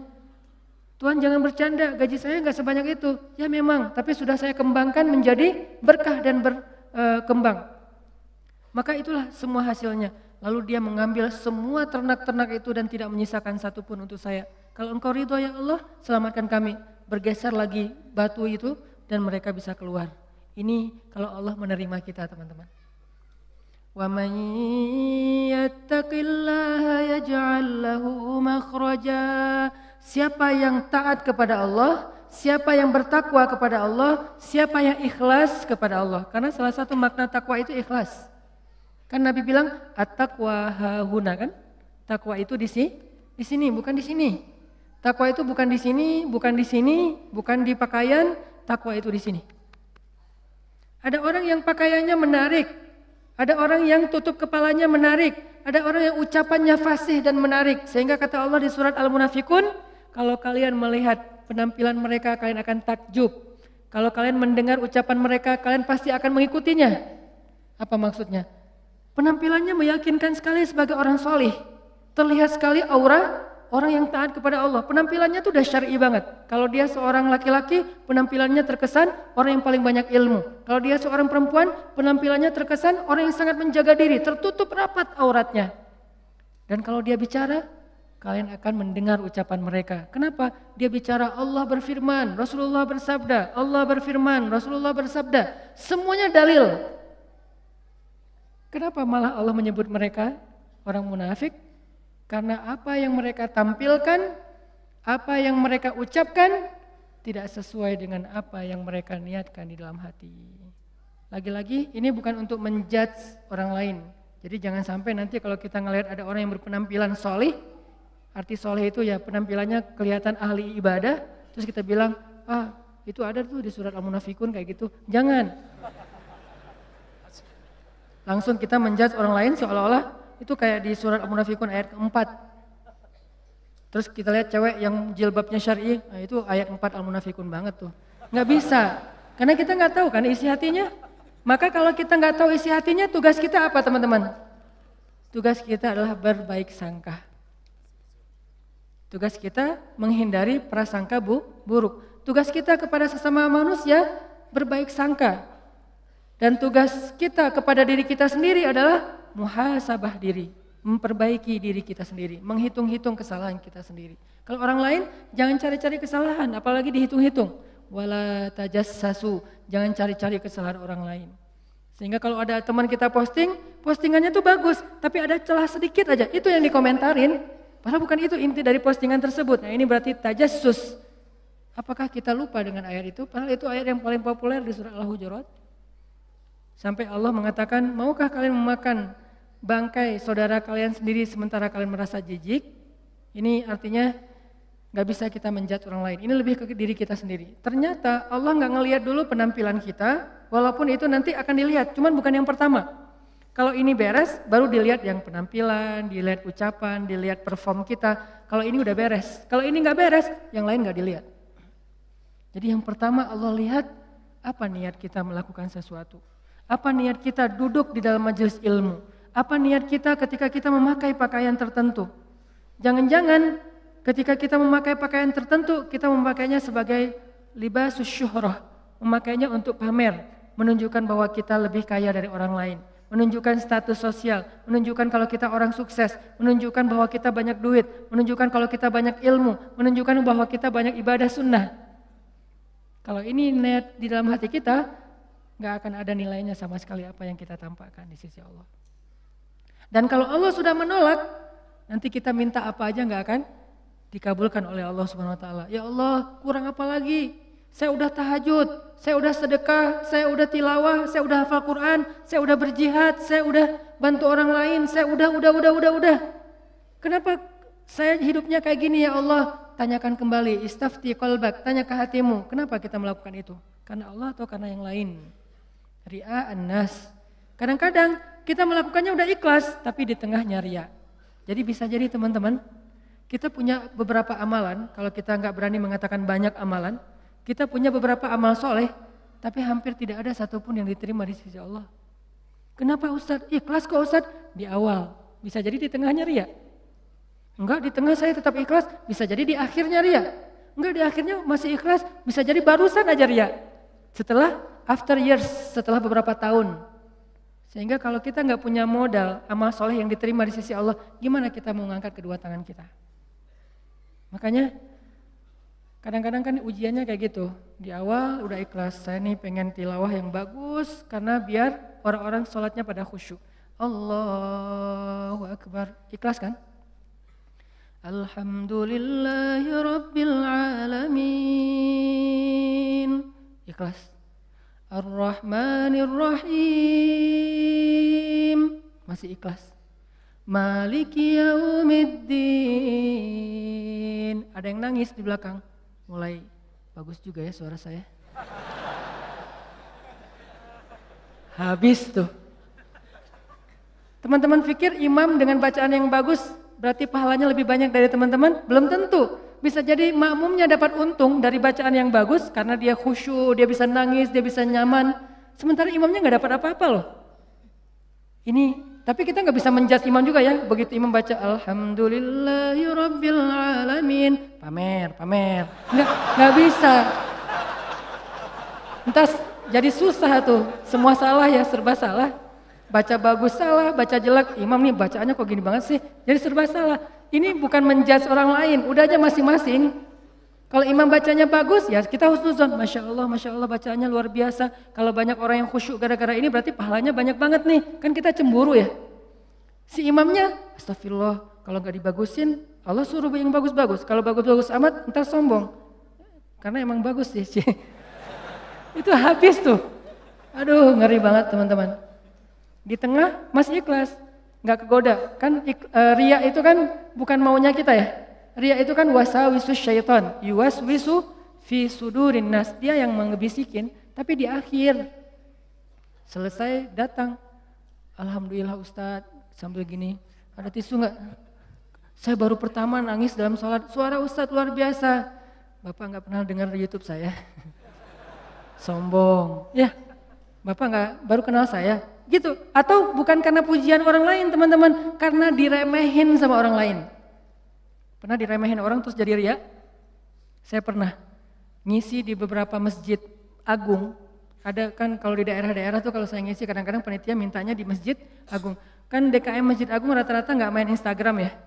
Tuhan jangan bercanda, gaji saya nggak sebanyak itu. Ya memang, tapi sudah saya kembangkan menjadi berkah dan berkembang. Maka itulah semua hasilnya. Lalu dia mengambil semua ternak-ternak itu dan tidak menyisakan satupun untuk saya. Kalau Engkau ridho ya Allah, selamatkan kami. Bergeser lagi batu itu dan mereka bisa keluar. Ini kalau Allah menerima kita teman-teman. Wa man yattaqillaha yaj'al lahu makhraja. Siapa yang taat kepada Allah, siapa yang bertakwa kepada Allah, siapa yang ikhlas kepada Allah. Karena salah satu makna takwa itu ikhlas. Kan Nabi bilang at-taqwa hahuna kan? Takwa itu di sini, bukan di sini. Takwa itu bukan di sini, bukan di sini, bukan di pakaian, takwa itu di sini. Ada orang yang pakaiannya menarik, ada orang yang tutup kepalanya menarik, ada orang yang ucapannya fasih dan menarik. Sehingga kata Allah di surat Al-Munafikun, kalau kalian melihat penampilan mereka kalian akan takjub. Kalau kalian mendengar ucapan mereka kalian pasti akan mengikutinya. Apa maksudnya? Penampilannya meyakinkan sekali sebagai orang solih. Terlihat sekali aura orang yang taat kepada Allah. Penampilannya tuh udah syar'i banget. Kalau dia seorang laki-laki, penampilannya terkesan orang yang paling banyak ilmu. Kalau dia seorang perempuan, penampilannya terkesan orang yang sangat menjaga diri, tertutup rapat auratnya. Dan kalau dia bicara, kalian akan mendengar ucapan mereka. Kenapa? Dia bicara Allah berfirman, Rasulullah bersabda, Allah berfirman, Rasulullah bersabda. Semuanya dalil. Kenapa malah Allah menyebut mereka orang munafik? Karena apa yang mereka tampilkan, apa yang mereka ucapkan tidak sesuai dengan apa yang mereka niatkan di dalam hati. Lagi-lagi ini bukan untuk menjudge orang lain. Jadi jangan sampai nanti kalau kita ngelihat ada orang yang berpenampilan solih, arti solih itu ya penampilannya kelihatan ahli ibadah, terus kita bilang, itu ada tuh di surat Al-Munafikun kayak gitu. Jangan. Langsung kita menjudge orang lain seolah-olah itu kayak di surat Al-Munafikun ayat keempat. Terus kita lihat cewek yang jilbabnya syar'i, nah itu ayat 4 Al-Munafikun banget tuh. Nggak bisa, karena kita nggak tahu kan isi hatinya. Maka kalau kita nggak tahu isi hatinya, tugas kita apa teman-teman? Tugas kita adalah berbaik sangka. Tugas kita menghindari prasangka buruk. Tugas kita kepada sesama manusia berbaik sangka. Dan tugas kita kepada diri kita sendiri adalah muhasabah diri, memperbaiki diri kita sendiri, menghitung-hitung kesalahan kita sendiri. Kalau orang lain jangan cari-cari kesalahan, apalagi dihitung-hitung. Wala tajassasu, jangan cari-cari kesalahan orang lain. Sehingga kalau ada teman kita postingannya tuh bagus, tapi ada celah sedikit aja, itu yang dikomentarin. Padahal bukan itu inti dari postingan tersebut. Nah ini berarti tajassus. Apakah kita lupa dengan ayat itu? Padahal itu ayat yang paling populer di surah Al-Hujurat. Sampai Allah mengatakan, maukah kalian memakan bangkai saudara kalian sendiri sementara kalian merasa jijik? Ini artinya gak bisa kita menjudge orang lain, ini lebih ke diri kita sendiri. Ternyata Allah gak ngelihat dulu penampilan kita, walaupun itu nanti akan dilihat, cuman bukan yang pertama. Kalau ini beres, baru dilihat yang penampilan, dilihat ucapan, dilihat perform kita. Kalau ini udah beres, kalau ini gak beres, yang lain gak dilihat. Jadi yang pertama Allah lihat, apa niat kita melakukan sesuatu. Apa niat kita duduk di dalam majelis ilmu? Apa niat kita ketika kita memakai pakaian tertentu? Jangan-jangan ketika kita memakai pakaian tertentu, kita memakainya sebagai libasus syuhrah, memakainya untuk pamer, menunjukkan bahwa kita lebih kaya dari orang lain, menunjukkan status sosial, menunjukkan kalau kita orang sukses, menunjukkan bahwa kita banyak duit, menunjukkan kalau kita banyak ilmu, menunjukkan bahwa kita banyak ibadah sunnah. Kalau ini niat di dalam hati kita, nggak akan ada nilainya sama sekali apa yang kita tampakkan di sisi Allah. Dan kalau Allah sudah menolak, nanti kita minta apa aja nggak akan dikabulkan oleh Allah Subhanahu Wa Taala. Ya Allah, kurang apa lagi? Saya udah tahajud, saya udah sedekah, saya udah tilawah, saya udah hafal Quran, saya udah berjihad, saya udah bantu orang lain, saya udah. Kenapa saya hidupnya kayak gini ya Allah? Tanyakan kembali, istafti qalbak, tanya ke hatimu, kenapa kita melakukan itu? Karena Allah atau karena yang lain? Ri'a an-nas. Kadang-kadang kita melakukannya udah ikhlas, tapi di tengahnya riya. Jadi bisa jadi teman-teman, kita punya beberapa amalan, kalau kita nggak berani mengatakan banyak amalan, kita punya beberapa amal soleh, tapi hampir tidak ada satupun yang diterima di sisi Allah. Kenapa Ustadz? Ikhlas kok Ustadz? Di awal, bisa jadi di tengahnya riya. Enggak, di tengah saya tetap ikhlas, bisa jadi di akhirnya riya. Enggak, di akhirnya masih ikhlas, bisa jadi barusan aja riya. Setelah after years, setelah beberapa tahun. Sehingga kalau kita nggak punya modal amal soleh yang diterima di sisi Allah, gimana kita mau ngangkat kedua tangan kita? Makanya kadang-kadang kan ujiannya kayak gitu. Di awal udah ikhlas, saya nih pengen tilawah yang bagus karena biar orang-orang sholatnya pada khusyuk. Allahu Akbar, ikhlas kan? Alhamdulillahi Rabbil Alamin, ikhlas. Ar-Rahmanir Rahim, masih ikhlas. Maliki Yaumiddin. Ada yang nangis di belakang. Mulai bagus juga ya suara saya. Habis tuh. Teman-teman pikir imam dengan bacaan yang bagus berarti pahalanya lebih banyak dari teman-teman? Belum tentu. Bisa jadi makmumnya dapat untung dari bacaan yang bagus karena dia khusyuk, dia bisa nangis, dia bisa nyaman. Sementara imamnya nggak dapat apa-apa loh. Ini, tapi kita nggak bisa menjudge imam juga ya. Begitu imam baca Alhamdulillahirabbil alamin, pamer. Nggak bisa. Entas jadi susah tuh. Semua salah ya, serba salah. Baca bagus salah, baca jelek. Imam nih bacaannya kok gini banget sih. Jadi serba salah. Ini bukan menjudge orang lain, udah aja masing-masing. Kalau imam bacanya bagus, ya kita husnuzon. Masya Allah bacaannya luar biasa. Kalau banyak orang yang khusyuk gara-gara ini berarti pahalanya banyak banget nih. Kan kita cemburu ya. Si imamnya, astagfirullah, kalau nggak dibagusin, Allah suruh yang bagus-bagus. Kalau bagus-bagus amat, ntar sombong. Karena emang bagus sih. Itu habis tuh. Aduh, ngeri banget teman-teman. Di tengah masih ikhlas. Nggak kegoda, kan riya itu kan bukan maunya kita ya. Riya itu kan wasawisu syaitan, yuwaswisu fi sudurin nas. Dia yang mengebisikin, tapi di akhir selesai datang. Alhamdulillah Ustadz, sambil gini, ada tisu nggak? Saya baru pertama nangis dalam sholat, suara Ustadz luar biasa. Bapak nggak pernah dengar di YouTube saya. Sombong, ya. Bapak nggak baru kenal saya. Gitu, atau bukan karena pujian orang lain teman-teman, karena diremehin sama orang lain. Pernah diremehin orang terus jadi riya? Saya pernah ngisi di beberapa masjid agung. Ada kan kalau di daerah-daerah tuh kalau saya ngisi kadang-kadang panitia mintanya di masjid agung. Kan DKM Masjid Agung rata-rata nggak main Instagram ya.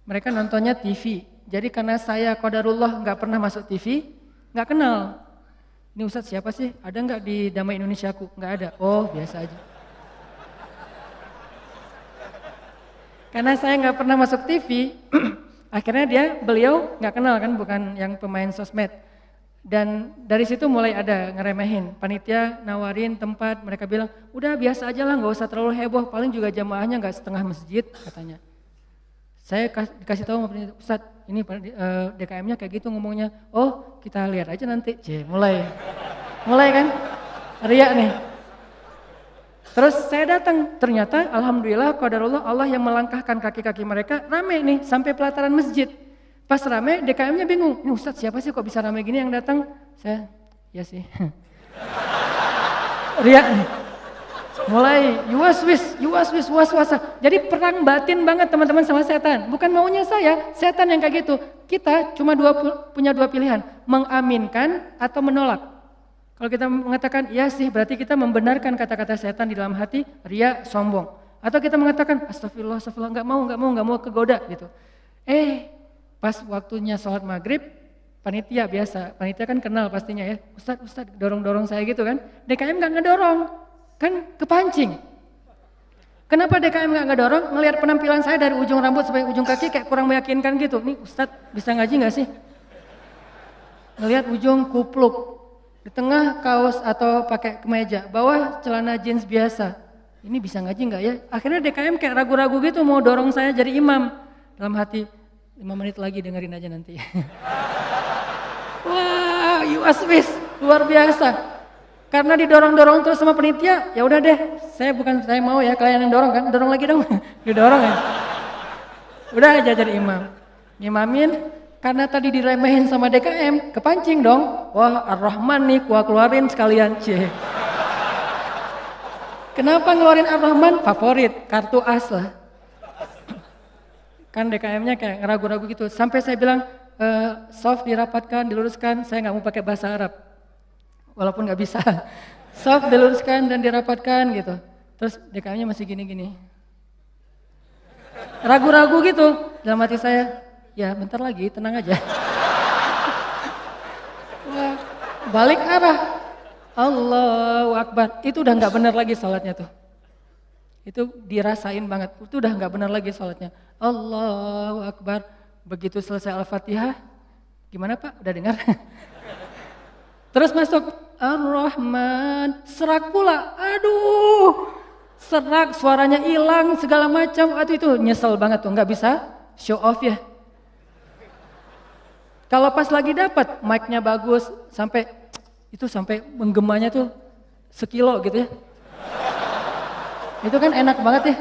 Mereka nontonnya TV. Jadi karena saya qadarullah nggak pernah masuk TV, nggak kenal. Ini Ustadz siapa sih? Ada nggak di Damai Indonesiaku? Nggak ada. Oh biasa aja. Karena saya nggak pernah masuk TV, akhirnya beliau nggak kenal kan, bukan yang pemain sosmed. Dan dari situ mulai ada ngeremehin. Panitia nawarin tempat, mereka bilang, udah biasa aja lah, nggak usah terlalu heboh. Paling juga jamaahnya nggak setengah masjid katanya. Saya dikasih tahu sama panitia, Ustadz, ini DKM-nya kayak gitu ngomongnya. Oh, kita lihat aja nanti. Mulai kan, riak nih. Terus saya datang, ternyata alhamdulillah qadarullah Allah yang melangkahkan kaki-kaki mereka rame nih sampai pelataran masjid. Pas rame, DKM-nya bingung. Ini Ustadz siapa sih kok bisa rame gini yang datang? Saya, ya sih. Riak nih. Mulai yuwaswis, was-wasa. Jadi perang batin banget teman-teman sama setan. Bukan maunya saya, setan yang kayak gitu. Kita cuma punya dua pilihan, mengaminkan atau menolak. Kalau kita mengatakan iya sih, berarti kita membenarkan kata-kata setan di dalam hati, ria, sombong. Atau kita mengatakan astagfirullah, nggak mau kegoda gitu. Pas waktunya sholat maghrib, panitia biasa, panitia kan kenal pastinya ya. Ustad dorong-dorong saya gitu kan. DKM nggak ngedorong, kan kepancing. Kenapa DKM nggak ngedorong? Ngelihat penampilan saya dari ujung rambut sampai ujung kaki kayak kurang meyakinkan gitu. Nih Ustad bisa ngaji nggak sih? Ngelihat ujung kupluk. Di tengah kaos atau pakai kemeja, bawah celana jeans biasa. Ini bisa ngaji nggak ya? Akhirnya DKM kayak ragu-ragu gitu mau dorong saya jadi imam. Dalam hati, 5 menit lagi dengerin aja nanti. Wah, yuaswis, luar biasa. Karena didorong-dorong terus sama penitia, ya udah deh, saya mau ya, kalian yang dorong kan, dorong lagi dong. Didorong ya. Udah aja jadi imam. Ngimamin. Karena tadi diremehin sama DKM, kepancing dong. Wah, Ar-Rahman nih, gua keluarin sekalian, Kenapa ngeluarin Ar-Rahman? Favorit, kartu as lah. Kan DKM-nya kayak ragu-ragu gitu. Sampai saya bilang, soft dirapatkan, diluruskan, saya nggak mau pakai bahasa Arab. Walaupun nggak bisa. Soft diluruskan dan dirapatkan gitu. Terus DKM-nya masih gini-gini. Ragu-ragu gitu. Dalam hati saya, ya bentar lagi, tenang aja. Wah, balik arah. Allahu Akbar. Itu udah gak benar lagi sholatnya tuh. Itu dirasain banget. Itu udah gak benar lagi sholatnya. Allahu Akbar. Begitu selesai Al-Fatihah. Gimana Pak? Udah dengar? Terus masuk Ar-Rahman. Serak pula. Aduh. Serak, suaranya hilang, segala macam. Aduh itu nyesel banget tuh. Gak bisa show off ya. Kalau pas lagi dapat mic-nya bagus sampai menggemanya tuh sekilo gitu ya. Itu kan enak banget ya.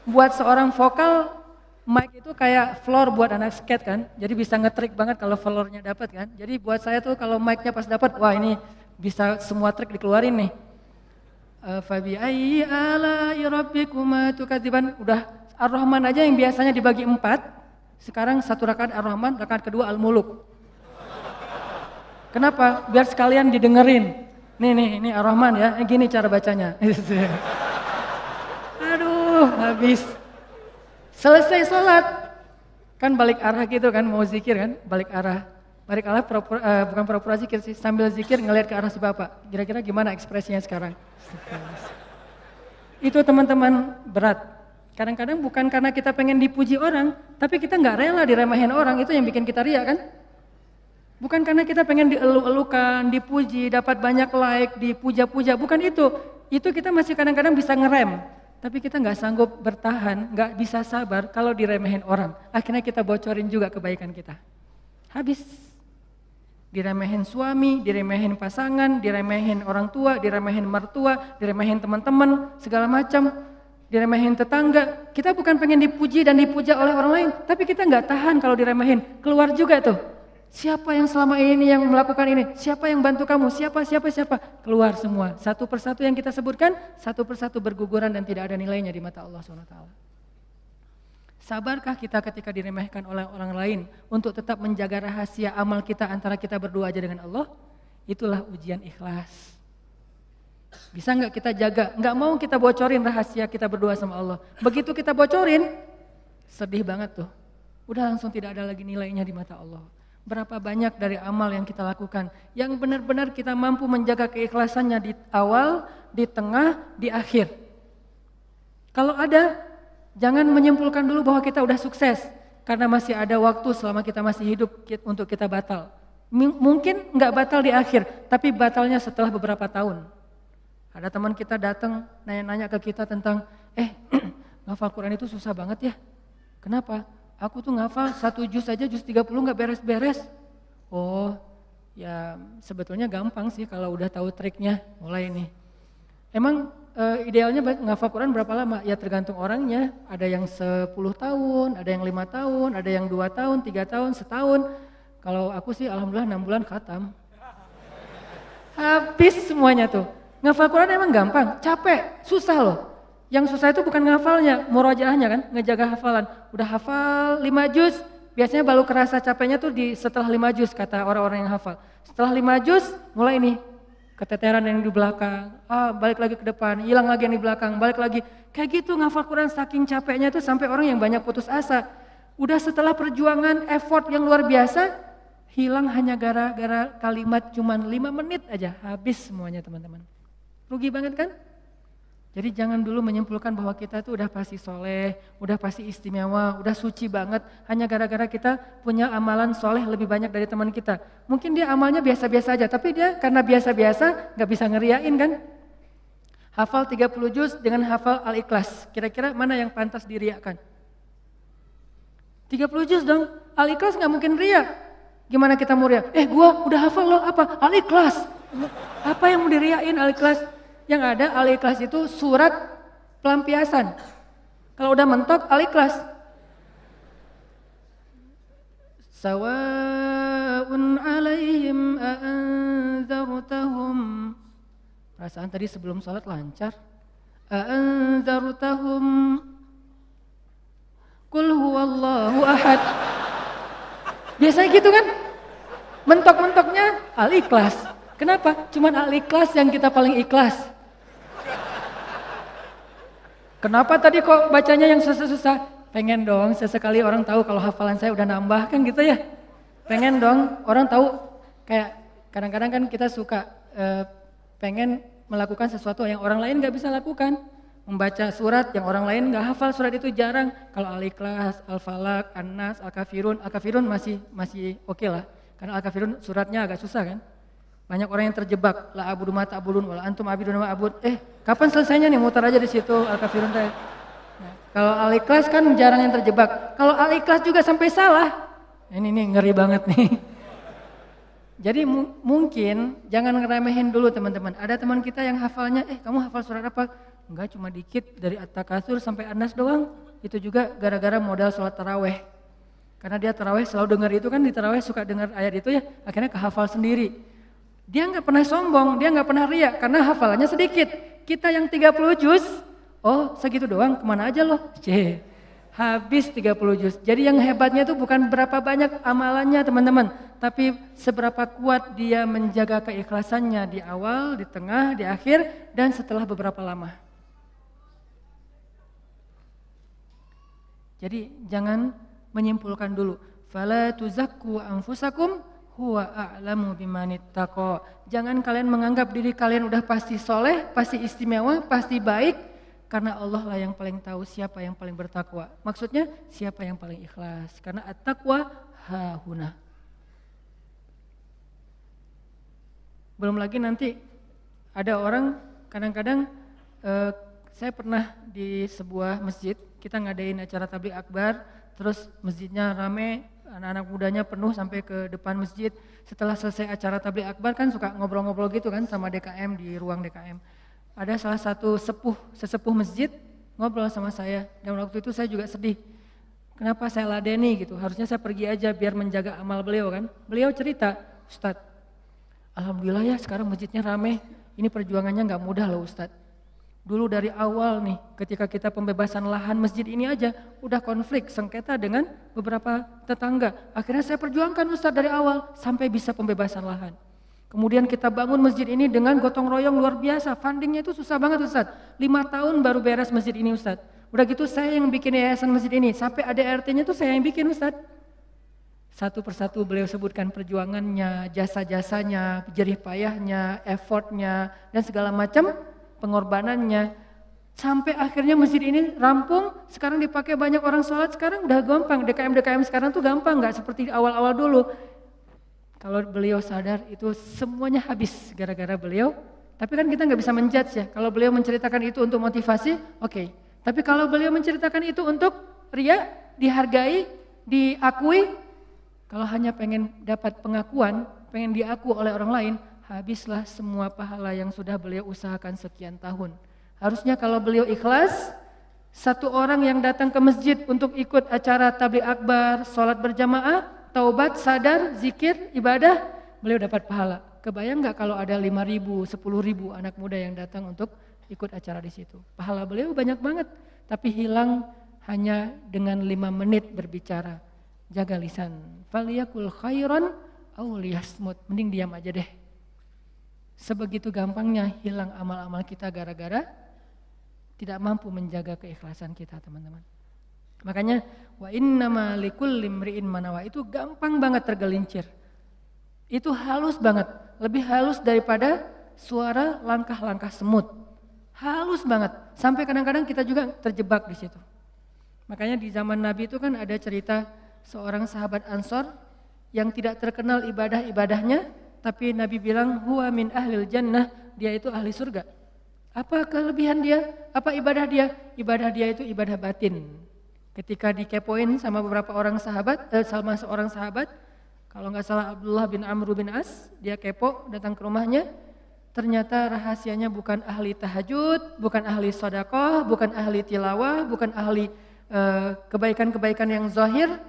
Buat seorang vokal mic itu kayak floor buat anak skate kan. Jadi bisa ngetrik banget kalau floornya dapat kan. Jadi buat saya tuh kalau mic-nya pas dapat, wah ini bisa semua trik dikeluarin nih. Fabi ayyi ala'i rabbikuma tukadziban. Udah Ar-Rahman aja yang biasanya dibagi 4. Sekarang 1 rakaat Ar-Rahman, rakaat kedua Al-Muluk. Kenapa? Biar sekalian didengerin. Nih Ar-Rahman ya, gini cara bacanya. Aduh, habis. Selesai sholat, kan balik arah gitu kan, mau zikir kan, balik arah. Balik arah bukan pura-pura zikir sih, sambil zikir ngelihat ke arah si bapak. Kira-kira gimana ekspresinya sekarang? Itu teman-teman berat. Kadang-kadang bukan karena kita pengen dipuji orang, tapi kita nggak rela diremehin orang, itu yang bikin kita riak kan? Bukan karena kita pengen dielu-elukan, dipuji, dapat banyak like, dipuja-puja, bukan itu. Itu kita masih kadang-kadang bisa ngerem, tapi kita nggak sanggup bertahan, nggak bisa sabar kalau diremehin orang. Akhirnya kita bocorin juga kebaikan kita. Habis. Diremehin suami, diremehin pasangan, diremehin orang tua, diremehin mertua, diremehin teman-teman, segala macam. Diremehin tetangga, kita bukan pengen dipuji dan dipuja oleh orang lain, tapi kita nggak tahan kalau diremehin, keluar juga tuh. Siapa yang selama ini yang melakukan ini? Siapa yang bantu kamu? Siapa? Keluar semua. Satu persatu yang kita sebutkan, satu persatu berguguran dan tidak ada nilainya di mata Allah SWT. Sabarkah kita ketika diremehkan oleh orang lain untuk tetap menjaga rahasia amal kita antara kita berdua aja dengan Allah? Itulah ujian ikhlas. Bisa nggak kita jaga? Nggak mau kita bocorin rahasia kita berdua sama Allah. Begitu kita bocorin, sedih banget tuh. Udah langsung tidak ada lagi nilainya di mata Allah. Berapa banyak dari amal yang kita lakukan yang benar-benar kita mampu menjaga keikhlasannya di awal, di tengah, di akhir. Kalau ada, jangan menyimpulkan dulu bahwa kita udah sukses karena masih ada waktu selama kita masih hidup untuk kita batal. Mungkin nggak batal di akhir, tapi batalnya setelah beberapa tahun. Ada teman kita datang nanya-nanya ke kita tentang, ngafal Quran itu susah banget ya. Kenapa? Aku tuh ngafal 1 juz aja, juz 30 gak beres-beres. Oh, ya sebetulnya gampang sih kalau udah tahu triknya, mulai nih. Emang idealnya ngafal Quran berapa lama? Ya tergantung orangnya, ada yang 10 tahun, ada yang 5 tahun, ada yang 2 tahun, 3 tahun, setahun. Kalau aku sih alhamdulillah 6 bulan khatam. Habis semuanya tuh. Ngafal Quran emang gampang, capek, susah loh. Yang susah itu bukan ngafalnya, murojaahnya kan, ngejaga hafalan. Udah hafal 5 juz, biasanya baru kerasa capeknya tuh setelah 5 juz kata orang-orang yang hafal. Setelah 5 juz, mulai nih keteteran yang di belakang, balik lagi ke depan, hilang lagi yang di belakang, balik lagi. Kayak gitu ngafal Quran saking capeknya tuh sampai orang yang banyak putus asa. Udah setelah perjuangan, effort yang luar biasa, hilang hanya gara-gara kalimat cuman 5 menit aja, habis semuanya teman-teman. Rugi banget kan? Jadi jangan dulu menyimpulkan bahwa kita tuh udah pasti soleh, udah pasti istimewa, udah suci banget, hanya gara-gara kita punya amalan soleh lebih banyak dari teman kita. Mungkin dia amalnya biasa-biasa aja, tapi dia karena biasa-biasa gak bisa ngeriain kan? Hafal 30 juz dengan hafal Al-Ikhlas, kira-kira mana yang pantas diriakan? 30 juz dong, Al-Ikhlas gak mungkin riak. Gimana kita mau riak? Gua udah hafal loh, apa? Al-Ikhlas. Apa yang mau diriain Al-Ikhlas? Yang ada Al-Ikhlas itu surat pelampiasan. Kalau udah mentok Al-Ikhlas. Sawa'un 'alaihim a'anzartahum. Perasaan tadi sebelum sholat lancar. A'anzartahum qul huwallahu ahad. Biasanya gitu kan? Mentok-mentoknya Al-Ikhlas. Kenapa? Cuman Al-Ikhlas yang kita paling ikhlas. Kenapa tadi kok bacanya yang susah-susah? Pengen dong sesekali orang tahu kalau hafalan saya udah nambah kan gitu ya. Pengen dong orang tahu, kayak kadang-kadang kan kita suka pengen melakukan sesuatu yang orang lain gak bisa lakukan. Membaca surat yang orang lain gak hafal surat itu jarang. Kalau Al-Ikhlas, Al-Falaq, An-Nas, Al-Kafirun masih oke lah. Karena Al-Kafirun suratnya agak susah kan. Banyak orang yang terjebak, la abudu ma ta'budun wala antum abidun ma a'bud. Kapan selesainya nih? Mutar aja di situ Al-Kafirun teh. Nah, kalau Al-Ikhlas kan jarang yang terjebak. Kalau Al-Ikhlas juga sampai salah, ini nih ngeri banget nih. Jadi mungkin jangan ngeremehin dulu teman-teman. Ada teman kita yang hafalnya, kamu hafal surat apa? Enggak, cuma dikit dari At-Takatsur sampai An-Nas doang. Itu juga gara-gara modal sholat taraweh. Karena dia taraweh selalu dengar itu kan, di taraweh suka dengar ayat itu ya, akhirnya kehafal sendiri. Dia nggak pernah sombong, dia nggak pernah riak karena hafalannya sedikit. Kita yang 30 juz, segitu doang, kemana aja loh? Habis 30 juz. Jadi yang hebatnya itu bukan berapa banyak amalannya teman-teman, tapi seberapa kuat dia menjaga keikhlasannya di awal, di tengah, di akhir, dan setelah beberapa lama. Jadi jangan menyimpulkan dulu. Fala tuzakku anfusakum huwa a'lamu bimanittaqa. Jangan kalian menganggap diri kalian udah pasti soleh, pasti istimewa, pasti baik, karena Allah lah yang paling tahu siapa yang paling bertakwa. Maksudnya siapa yang paling ikhlas, karena at-taqwa hahuna. Belum lagi nanti ada orang kadang-kadang, saya pernah di sebuah masjid, kita ngadain acara tabligh akbar, terus masjidnya rame, anak-anak mudanya penuh sampai ke depan masjid. Setelah selesai acara tabligh akbar kan suka ngobrol-ngobrol gitu kan sama DKM di ruang DKM. Ada salah satu sesepuh masjid ngobrol sama saya, dan waktu itu saya juga sedih. Kenapa saya ladeni gitu, harusnya saya pergi aja biar menjaga amal beliau kan. Beliau cerita, Ustadz, alhamdulillah ya sekarang masjidnya rame, ini perjuangannya gak mudah loh Ustadz. Dulu dari awal nih, ketika kita pembebasan lahan masjid ini aja, udah konflik, sengketa dengan beberapa tetangga. Akhirnya saya perjuangkan Ustadz dari awal, sampai bisa pembebasan lahan. Kemudian kita bangun masjid ini dengan gotong royong luar biasa, fundingnya itu susah banget Ustadz. 5 tahun baru beres masjid ini Ustadz. Udah gitu saya yang bikin yayasan masjid ini, sampai ada RT-nya tuh saya yang bikin Ustadz. Satu persatu beliau sebutkan perjuangannya, jasa-jasanya, jerih payahnya, effortnya, dan segala macam pengorbanannya, sampai akhirnya masjid ini rampung. Sekarang dipakai banyak orang sholat, sekarang udah gampang. DKM sekarang tuh gampang, nggak seperti awal-awal dulu. Kalau beliau sadar itu semuanya habis gara-gara beliau. Tapi kan kita nggak bisa menjudge ya. Kalau beliau menceritakan itu untuk motivasi, oke. Tapi kalau beliau menceritakan itu untuk ria, dihargai, diakui, kalau hanya pengen dapat pengakuan, pengen diaku oleh orang lain, habislah semua pahala yang sudah beliau usahakan sekian tahun. Harusnya kalau beliau ikhlas, satu orang yang datang ke masjid untuk ikut acara tabligh akbar, sholat berjamaah, taubat, sadar, zikir, ibadah, beliau dapat pahala. Kebayang nggak kalau ada 5.000, 10.000 anak muda yang datang untuk ikut acara di situ? Pahala beliau banyak banget, tapi hilang hanya dengan 5 menit berbicara. Jaga lisan. Faliyakul khairan aw liyasmut. Mending diam aja deh. Sebegitu gampangnya hilang amal-amal kita gara-gara tidak mampu menjaga keikhlasan kita, teman-teman. Makanya wa innama likulli imri'in manawa itu gampang banget tergelincir. Itu halus banget, lebih halus daripada suara langkah-langkah semut. Halus banget, sampai kadang-kadang kita juga terjebak di situ. Makanya di zaman Nabi itu kan ada cerita seorang sahabat Ansor yang tidak terkenal ibadah-ibadahnya, tapi Nabi bilang huwa min ahlil jannah, dia itu ahli surga. Apa kelebihan dia? Apa ibadah dia? Ibadah dia itu ibadah batin. Ketika dikepoin sama beberapa orang sahabat, sama seorang sahabat, kalau nggak salah Abdullah bin Amr bin As, dia kepo datang ke rumahnya, ternyata rahasianya bukan ahli tahajud, bukan ahli sedekah, bukan ahli tilawah, bukan ahli kebaikan-kebaikan yang zahir.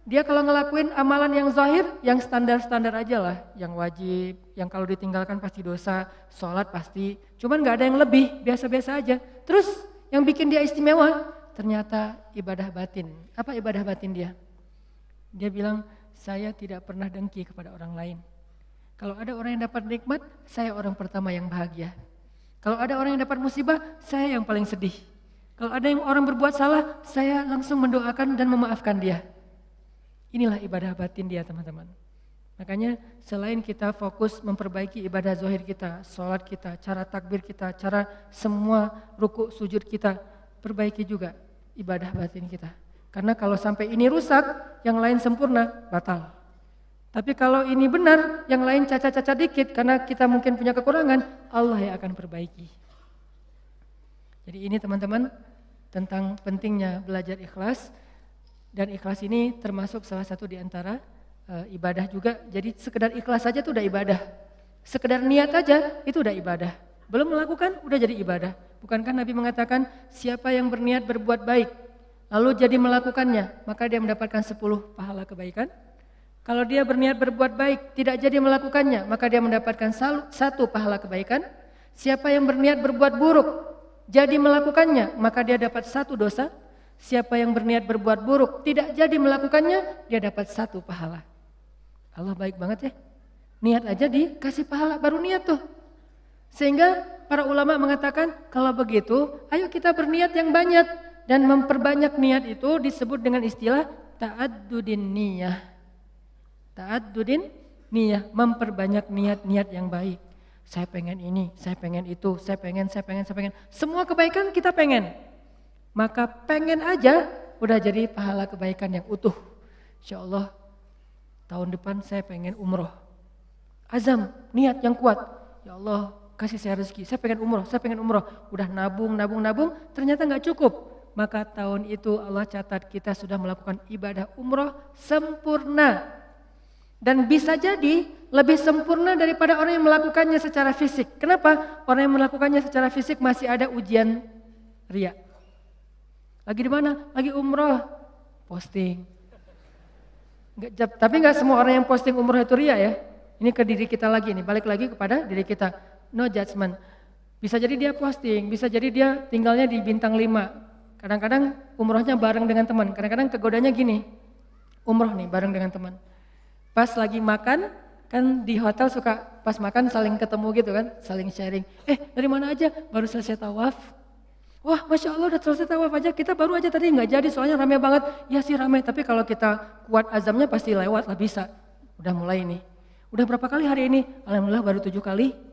Dia kalau ngelakuin amalan yang zahir, yang standar-standar aja lah, yang wajib, yang kalau ditinggalkan pasti dosa, sholat pasti, cuman nggak ada yang lebih, biasa-biasa aja. Terus yang bikin dia istimewa, ternyata ibadah batin. Apa ibadah batin dia? Dia bilang, saya tidak pernah dengki kepada orang lain. Kalau ada orang yang dapat nikmat, saya orang pertama yang bahagia. Kalau ada orang yang dapat musibah, saya yang paling sedih. Kalau ada yang orang berbuat salah, saya langsung mendoakan dan memaafkan dia. Inilah ibadah batin dia, teman-teman. Makanya selain kita fokus memperbaiki ibadah zahir kita, sholat kita, cara takbir kita, cara semua ruku sujud kita, perbaiki juga ibadah batin kita. Karena kalau sampai ini rusak, yang lain sempurna, batal. Tapi kalau ini benar, yang lain cacat-cacat dikit, karena kita mungkin punya kekurangan, Allah yang akan perbaiki. Jadi ini teman-teman, tentang pentingnya belajar ikhlas. Dan ikhlas ini termasuk salah satu di antara ibadah juga. Jadi sekedar ikhlas saja itu udah ibadah. Sekedar niat aja itu udah ibadah. Belum melakukan, udah jadi ibadah. Bukankah Nabi mengatakan, siapa yang berniat berbuat baik, lalu jadi melakukannya, maka dia mendapatkan 10 pahala kebaikan. Kalau dia berniat berbuat baik, tidak jadi melakukannya, maka dia mendapatkan 1 pahala kebaikan. Siapa yang berniat berbuat buruk, jadi melakukannya, maka dia dapat 1 dosa. Siapa yang berniat berbuat buruk, tidak jadi melakukannya, dia dapat 1 pahala. Allah baik banget ya. Niat aja dikasih pahala, baru niat tuh. Sehingga para ulama mengatakan, kalau begitu, ayo kita berniat yang banyak. Dan memperbanyak niat itu disebut dengan istilah ta'addudin niyah. Ta'addudin niyah, memperbanyak niat-niat yang baik. Saya pengen ini, saya pengen itu, saya pengen. Semua kebaikan kita pengen. Maka pengen aja udah jadi pahala kebaikan yang utuh. Insya Allah tahun depan saya pengen umroh. Azam, niat yang kuat. Ya Allah kasih saya rezeki, saya pengen umroh. Udah nabung, ternyata gak cukup. Maka tahun itu Allah catat kita sudah melakukan ibadah umroh sempurna. Dan bisa jadi lebih sempurna daripada orang yang melakukannya secara fisik. Kenapa? Orang yang melakukannya secara fisik masih ada ujian riya. Lagi di mana? Lagi umroh, posting. Tapi nggak semua orang yang posting umroh itu riya ya. Ini ke diri kita lagi nih, balik lagi kepada diri kita. No judgment. Bisa jadi dia posting, bisa jadi dia tinggalnya di bintang 5. Kadang-kadang umrohnya bareng dengan teman, kadang-kadang kegodanya gini, umroh nih bareng dengan teman. Pas lagi makan, kan di hotel suka pas makan saling ketemu gitu kan, saling sharing. Dari mana aja? Baru selesai tawaf. Wah Masya Allah udah selesai tawaf aja, kita baru aja tadi nggak jadi soalnya rame banget. Ya sih rame, tapi kalau kita kuat azamnya pasti lewat lah bisa. Udah mulai nih. Udah berapa kali hari ini? Alhamdulillah baru 7 kali.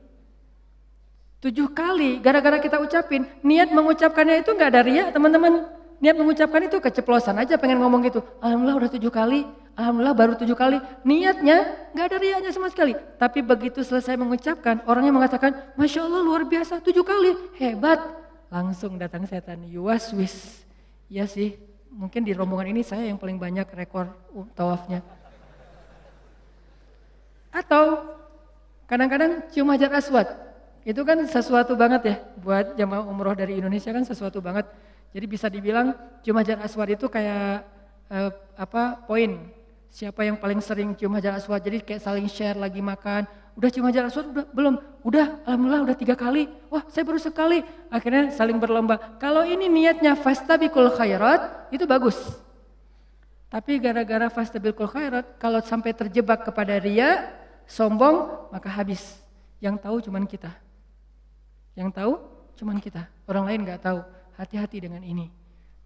7 kali, gara-gara kita ucapin, niat mengucapkannya itu gak ada riya teman-teman. Niat mengucapkan itu keceplosan aja pengen ngomong gitu. Alhamdulillah udah 7 kali, alhamdulillah baru 7 kali. Niatnya gak ada riyanya sama sekali. Tapi begitu selesai mengucapkan, orangnya mengatakan, Masya Allah luar biasa 7 kali, hebat. Langsung datang setan, yuwaswis. Ya sih, mungkin di rombongan ini saya yang paling banyak rekor tawafnya. Atau kadang-kadang cium hajar aswad. Itu kan sesuatu banget ya, buat jamaah umroh dari Indonesia kan sesuatu banget. Jadi bisa dibilang cium hajar aswad itu kayak poin. Siapa yang paling sering cium hajar aswad, jadi kayak saling share lagi makan. Udah cium hajar aswad? Udah, belum? Udah, alhamdulillah udah 3 kali. Wah saya baru sekali. Akhirnya saling berlomba. Kalau ini niatnya fastabiqul khairat, itu bagus. Tapi gara-gara fastabiqul khairat, kalau sampai terjebak kepada riya, sombong, maka habis. Yang tahu cuman kita. Yang tahu cuman kita. Orang lain gak tahu. Hati-hati dengan ini.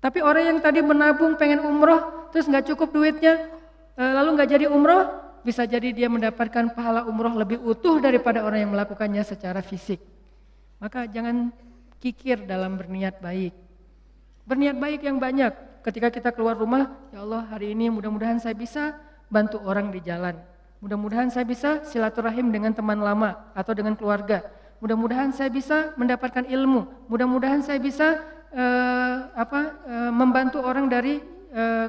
Tapi orang yang tadi menabung pengen umroh, terus gak cukup duitnya, lalu gak jadi umroh, bisa jadi dia mendapatkan pahala umroh lebih utuh daripada orang yang melakukannya secara fisik. Maka jangan kikir dalam berniat baik. Berniat baik yang banyak. Ketika kita keluar rumah, ya Allah hari ini mudah-mudahan saya bisa bantu orang di jalan. Mudah-mudahan saya bisa silaturahim dengan teman lama atau dengan keluarga. Mudah-mudahan saya bisa mendapatkan ilmu. Mudah-mudahan saya bisa membantu orang dari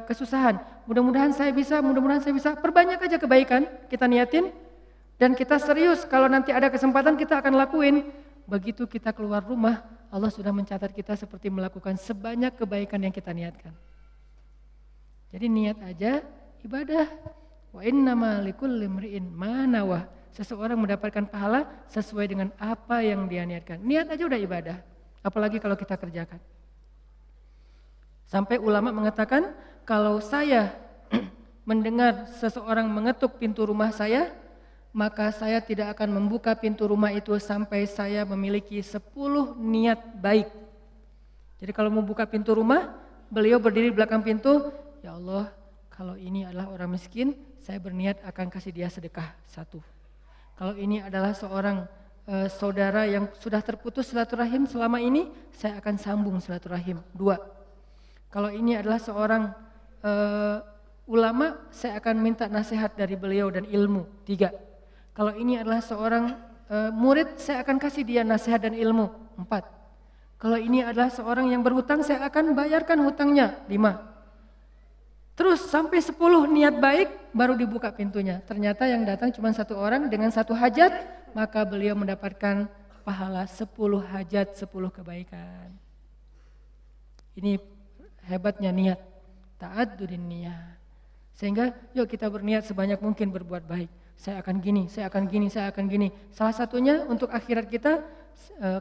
kesusahan. Mudah-mudahan saya bisa. Perbanyak aja kebaikan kita niatin dan kita serius. Kalau nanti ada kesempatan kita akan lakuin. Begitu kita keluar rumah, Allah sudah mencatat kita seperti melakukan sebanyak kebaikan yang kita niatkan. Jadi niat aja ibadah. Wa innama likulli imri'in ma nawah. Seseorang mendapatkan pahala sesuai dengan apa yang dia niatkan. Niat aja udah ibadah. Apalagi kalau kita kerjakan. Sampai ulama mengatakan, kalau saya mendengar seseorang mengetuk pintu rumah saya, maka saya tidak akan membuka pintu rumah itu sampai saya memiliki 10 niat baik. Jadi kalau mau buka pintu rumah, beliau berdiri di belakang pintu, ya Allah, kalau ini adalah orang miskin, saya berniat akan kasih dia sedekah 1. Kalau ini adalah seorang saudara yang sudah terputus silaturahim selama ini, saya akan sambung silaturahim 2. Kalau ini adalah seorang ulama, saya akan minta nasihat dari beliau dan ilmu 3. Kalau ini adalah seorang murid, saya akan kasih dia nasihat dan ilmu 4. Kalau ini adalah seorang yang berhutang, saya akan bayarkan hutangnya 5. Terus sampai 10 niat baik baru dibuka pintunya. Ternyata yang datang cuma 1 orang dengan 1 hajat, maka beliau mendapatkan pahala 10 hajat, 10 kebaikan. Ini hebatnya niat, ta'addudin niyah. Sehingga yuk kita berniat sebanyak mungkin berbuat baik. Saya akan gini, saya akan gini, saya akan gini. Salah satunya untuk akhirat kita,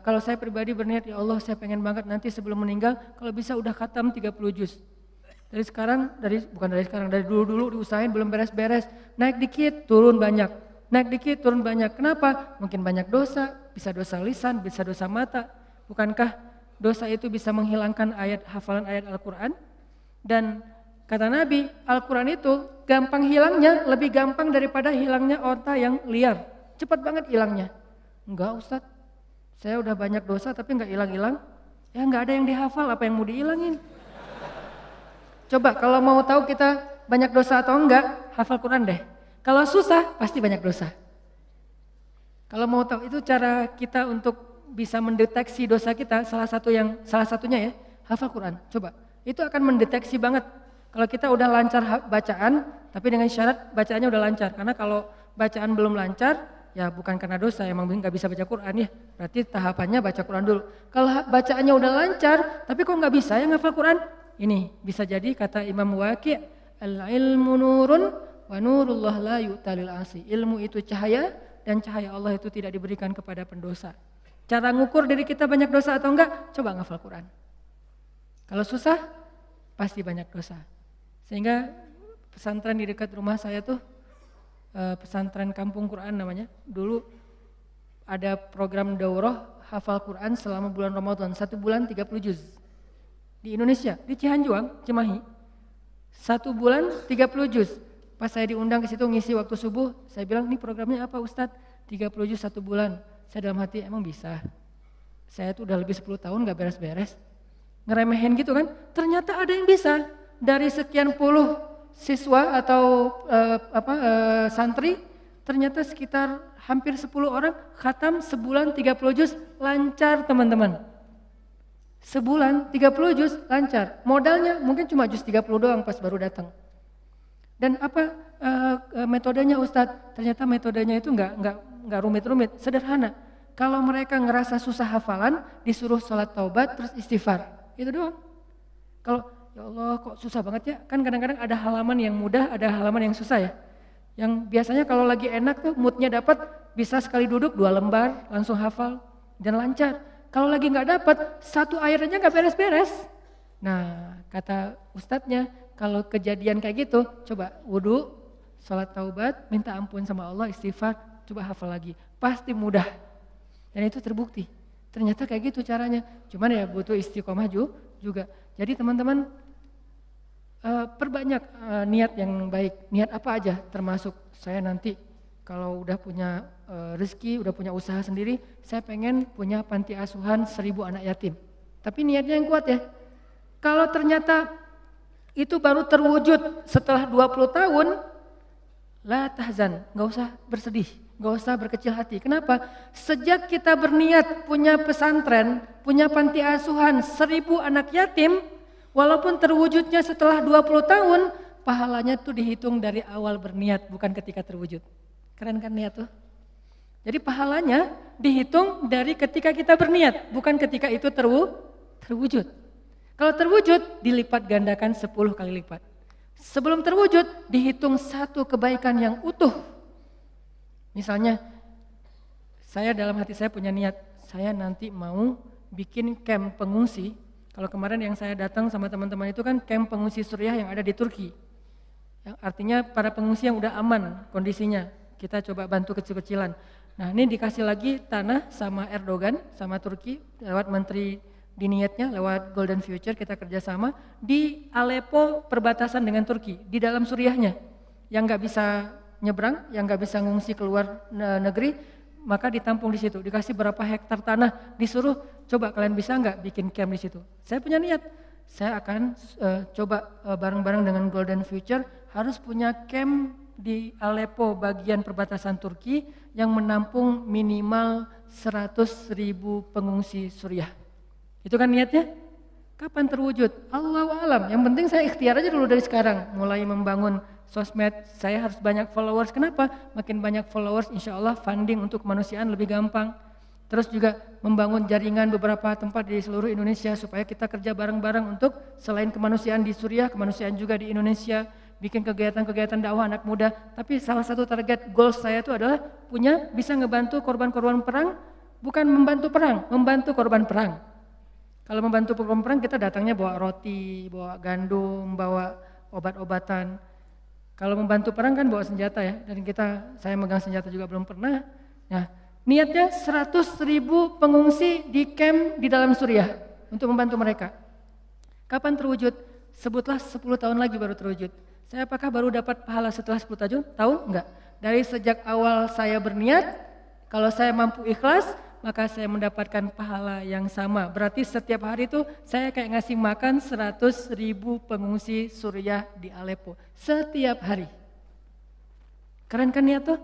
kalau saya pribadi berniat, ya Allah saya pengen banget nanti sebelum meninggal, kalau bisa udah khatam 30 juz. Dari dulu diusahain belum beres-beres, naik dikit turun banyak, naik dikit turun banyak. Kenapa? Mungkin banyak dosa, bisa dosa lisan, bisa dosa mata. Bukankah dosa itu bisa menghilangkan hafalan ayat Al-Quran? Dan kata Nabi, Al-Quran itu gampang hilangnya, lebih gampang daripada hilangnya onta yang liar. Cepat banget hilangnya. Enggak Ustaz, saya udah banyak dosa tapi enggak hilang-hilang. Ya enggak ada yang dihafal, apa yang mau dihilangin? Coba kalau mau tahu kita banyak dosa atau enggak, hafal Quran deh. Kalau susah, pasti banyak dosa. Kalau mau tahu itu cara kita untuk bisa mendeteksi dosa kita, salah satunya ya, hafal Quran. Coba, itu akan mendeteksi banget. Kalau kita udah lancar bacaan, tapi dengan syarat bacaannya udah lancar. Karena kalau bacaan belum lancar, ya bukan karena dosa, emang nggak bisa baca Quran ya. Berarti tahapannya baca Quran dulu. Kalau bacaannya udah lancar, tapi kok nggak bisa ya ngafal Quran? Ini bisa jadi kata Imam Waqi', al-ilmu nurun wa nurullah la yu'talil asi. Ilmu itu cahaya dan cahaya Allah itu tidak diberikan kepada pendosa. Cara ngukur diri kita banyak dosa atau enggak? Coba ngafal Quran. Kalau susah, pasti banyak dosa. Sehingga pesantren di dekat rumah saya tuh, pesantren Kampung Quran namanya. Dulu ada program daurah hafal Quran selama bulan Ramadan, 1 bulan 30 juz. Di Indonesia, di Cihanjuang, Cimahi, 1 bulan 30 juz. Pas saya diundang ke situ ngisi waktu subuh, saya bilang, ini programnya apa Ustadz? 30 juz 1 bulan. Saya dalam hati, emang bisa? Saya tuh udah lebih 10 tahun gak beres-beres. Ngeremehin gitu kan, ternyata ada yang bisa. Dari sekian puluh siswa atau santri, ternyata sekitar hampir 10 orang khatam sebulan 30 juz, lancar teman-teman. Sebulan 30 juz lancar. Modalnya mungkin cuma juz 30 doang pas baru datang. Dan apa metodenya Ustadz? Ternyata metodenya itu enggak rumit-rumit, sederhana. Kalau mereka ngerasa susah hafalan, disuruh sholat taubat terus istighfar. Itu doang. Kalau Ya Allah kok susah banget ya, kan kadang-kadang ada halaman yang mudah, ada halaman yang susah ya. Yang biasanya kalau lagi enak tuh moodnya dapat, bisa sekali duduk 2 lembar langsung hafal dan lancar. Kalau lagi nggak dapat, 1 ayat aja nggak beres-beres. Nah kata ustadznya, kalau kejadian kayak gitu, coba wudhu, sholat taubat, minta ampun sama Allah, istighfar, coba hafal lagi. Pasti mudah. Dan itu terbukti. Ternyata kayak gitu caranya. Cuman ya butuh istiqomah juga. Jadi teman-teman perbanyak niat yang baik. Niat apa aja termasuk saya nanti kalau udah punya rezeki, udah punya usaha sendiri, saya pengen punya panti asuhan 1000 anak yatim. Tapi niatnya yang kuat ya. Kalau ternyata itu baru terwujud setelah 20 tahun, la tahzan, gak usah bersedih, gak usah berkecil hati. Kenapa? Sejak kita berniat punya pesantren, punya panti asuhan 1000 anak yatim, walaupun terwujudnya setelah 20 tahun, pahalanya tuh dihitung dari awal berniat, bukan ketika terwujud. Keren kan niat tuh? Jadi pahalanya dihitung dari ketika kita berniat, bukan ketika itu terwujud. Kalau terwujud, dilipat gandakan 10 kali lipat. Sebelum terwujud, dihitung 1 kebaikan yang utuh. Misalnya, saya dalam hati saya punya niat, saya nanti mau bikin camp pengungsi. Kalau kemarin yang saya datang sama teman-teman itu kan camp pengungsi Suriah yang ada di Turki. Yang artinya para pengungsi yang udah aman kondisinya, kita coba bantu kecil-kecilan. Nah ini dikasih lagi tanah sama Erdogan, sama Turki, lewat menteri di niatnya lewat Golden Future kita kerjasama di Aleppo perbatasan dengan Turki di dalam Suriahnya yang nggak bisa nyebrang, yang nggak bisa ngungsi keluar negeri, maka ditampung di situ. Dikasih berapa hektar tanah, disuruh coba kalian bisa nggak bikin camp di situ. Saya punya niat, saya akan coba bareng-bareng dengan Golden Future harus punya camp di Aleppo bagian perbatasan Turki yang menampung minimal 100.000 pengungsi Suriah. Itu kan niatnya? Kapan terwujud? Allahu alam. Yang penting saya ikhtiar aja dulu dari sekarang. Mulai membangun sosmed, saya harus banyak followers. Kenapa? Makin banyak followers, insya Allah funding untuk kemanusiaan lebih gampang. Terus juga membangun jaringan beberapa tempat di seluruh Indonesia supaya kita kerja bareng-bareng untuk selain kemanusiaan di Suriah, kemanusiaan juga di Indonesia. Bikin kegiatan-kegiatan dakwah anak muda. Tapi salah satu target goals saya itu adalah bisa ngebantu korban-korban perang, bukan membantu perang, membantu korban perang. Kalau membantu korban perang kita datangnya bawa roti, bawa gandum, bawa obat-obatan. Kalau membantu perang kan bawa senjata ya, dan saya megang senjata juga belum pernah. Nah, niatnya 100.000 pengungsi di camp di dalam Suriah untuk membantu mereka. Kapan terwujud? Sebutlah 10 tahun lagi baru terwujud. Saya apakah baru dapat pahala setelah 10 tahun? Enggak. Dari sejak awal saya berniat, kalau saya mampu ikhlas, maka saya mendapatkan pahala yang sama. Berarti setiap hari itu saya kayak ngasih makan 100.000 pengungsi Suriah di Aleppo. Setiap hari. Keren kan niat tuh?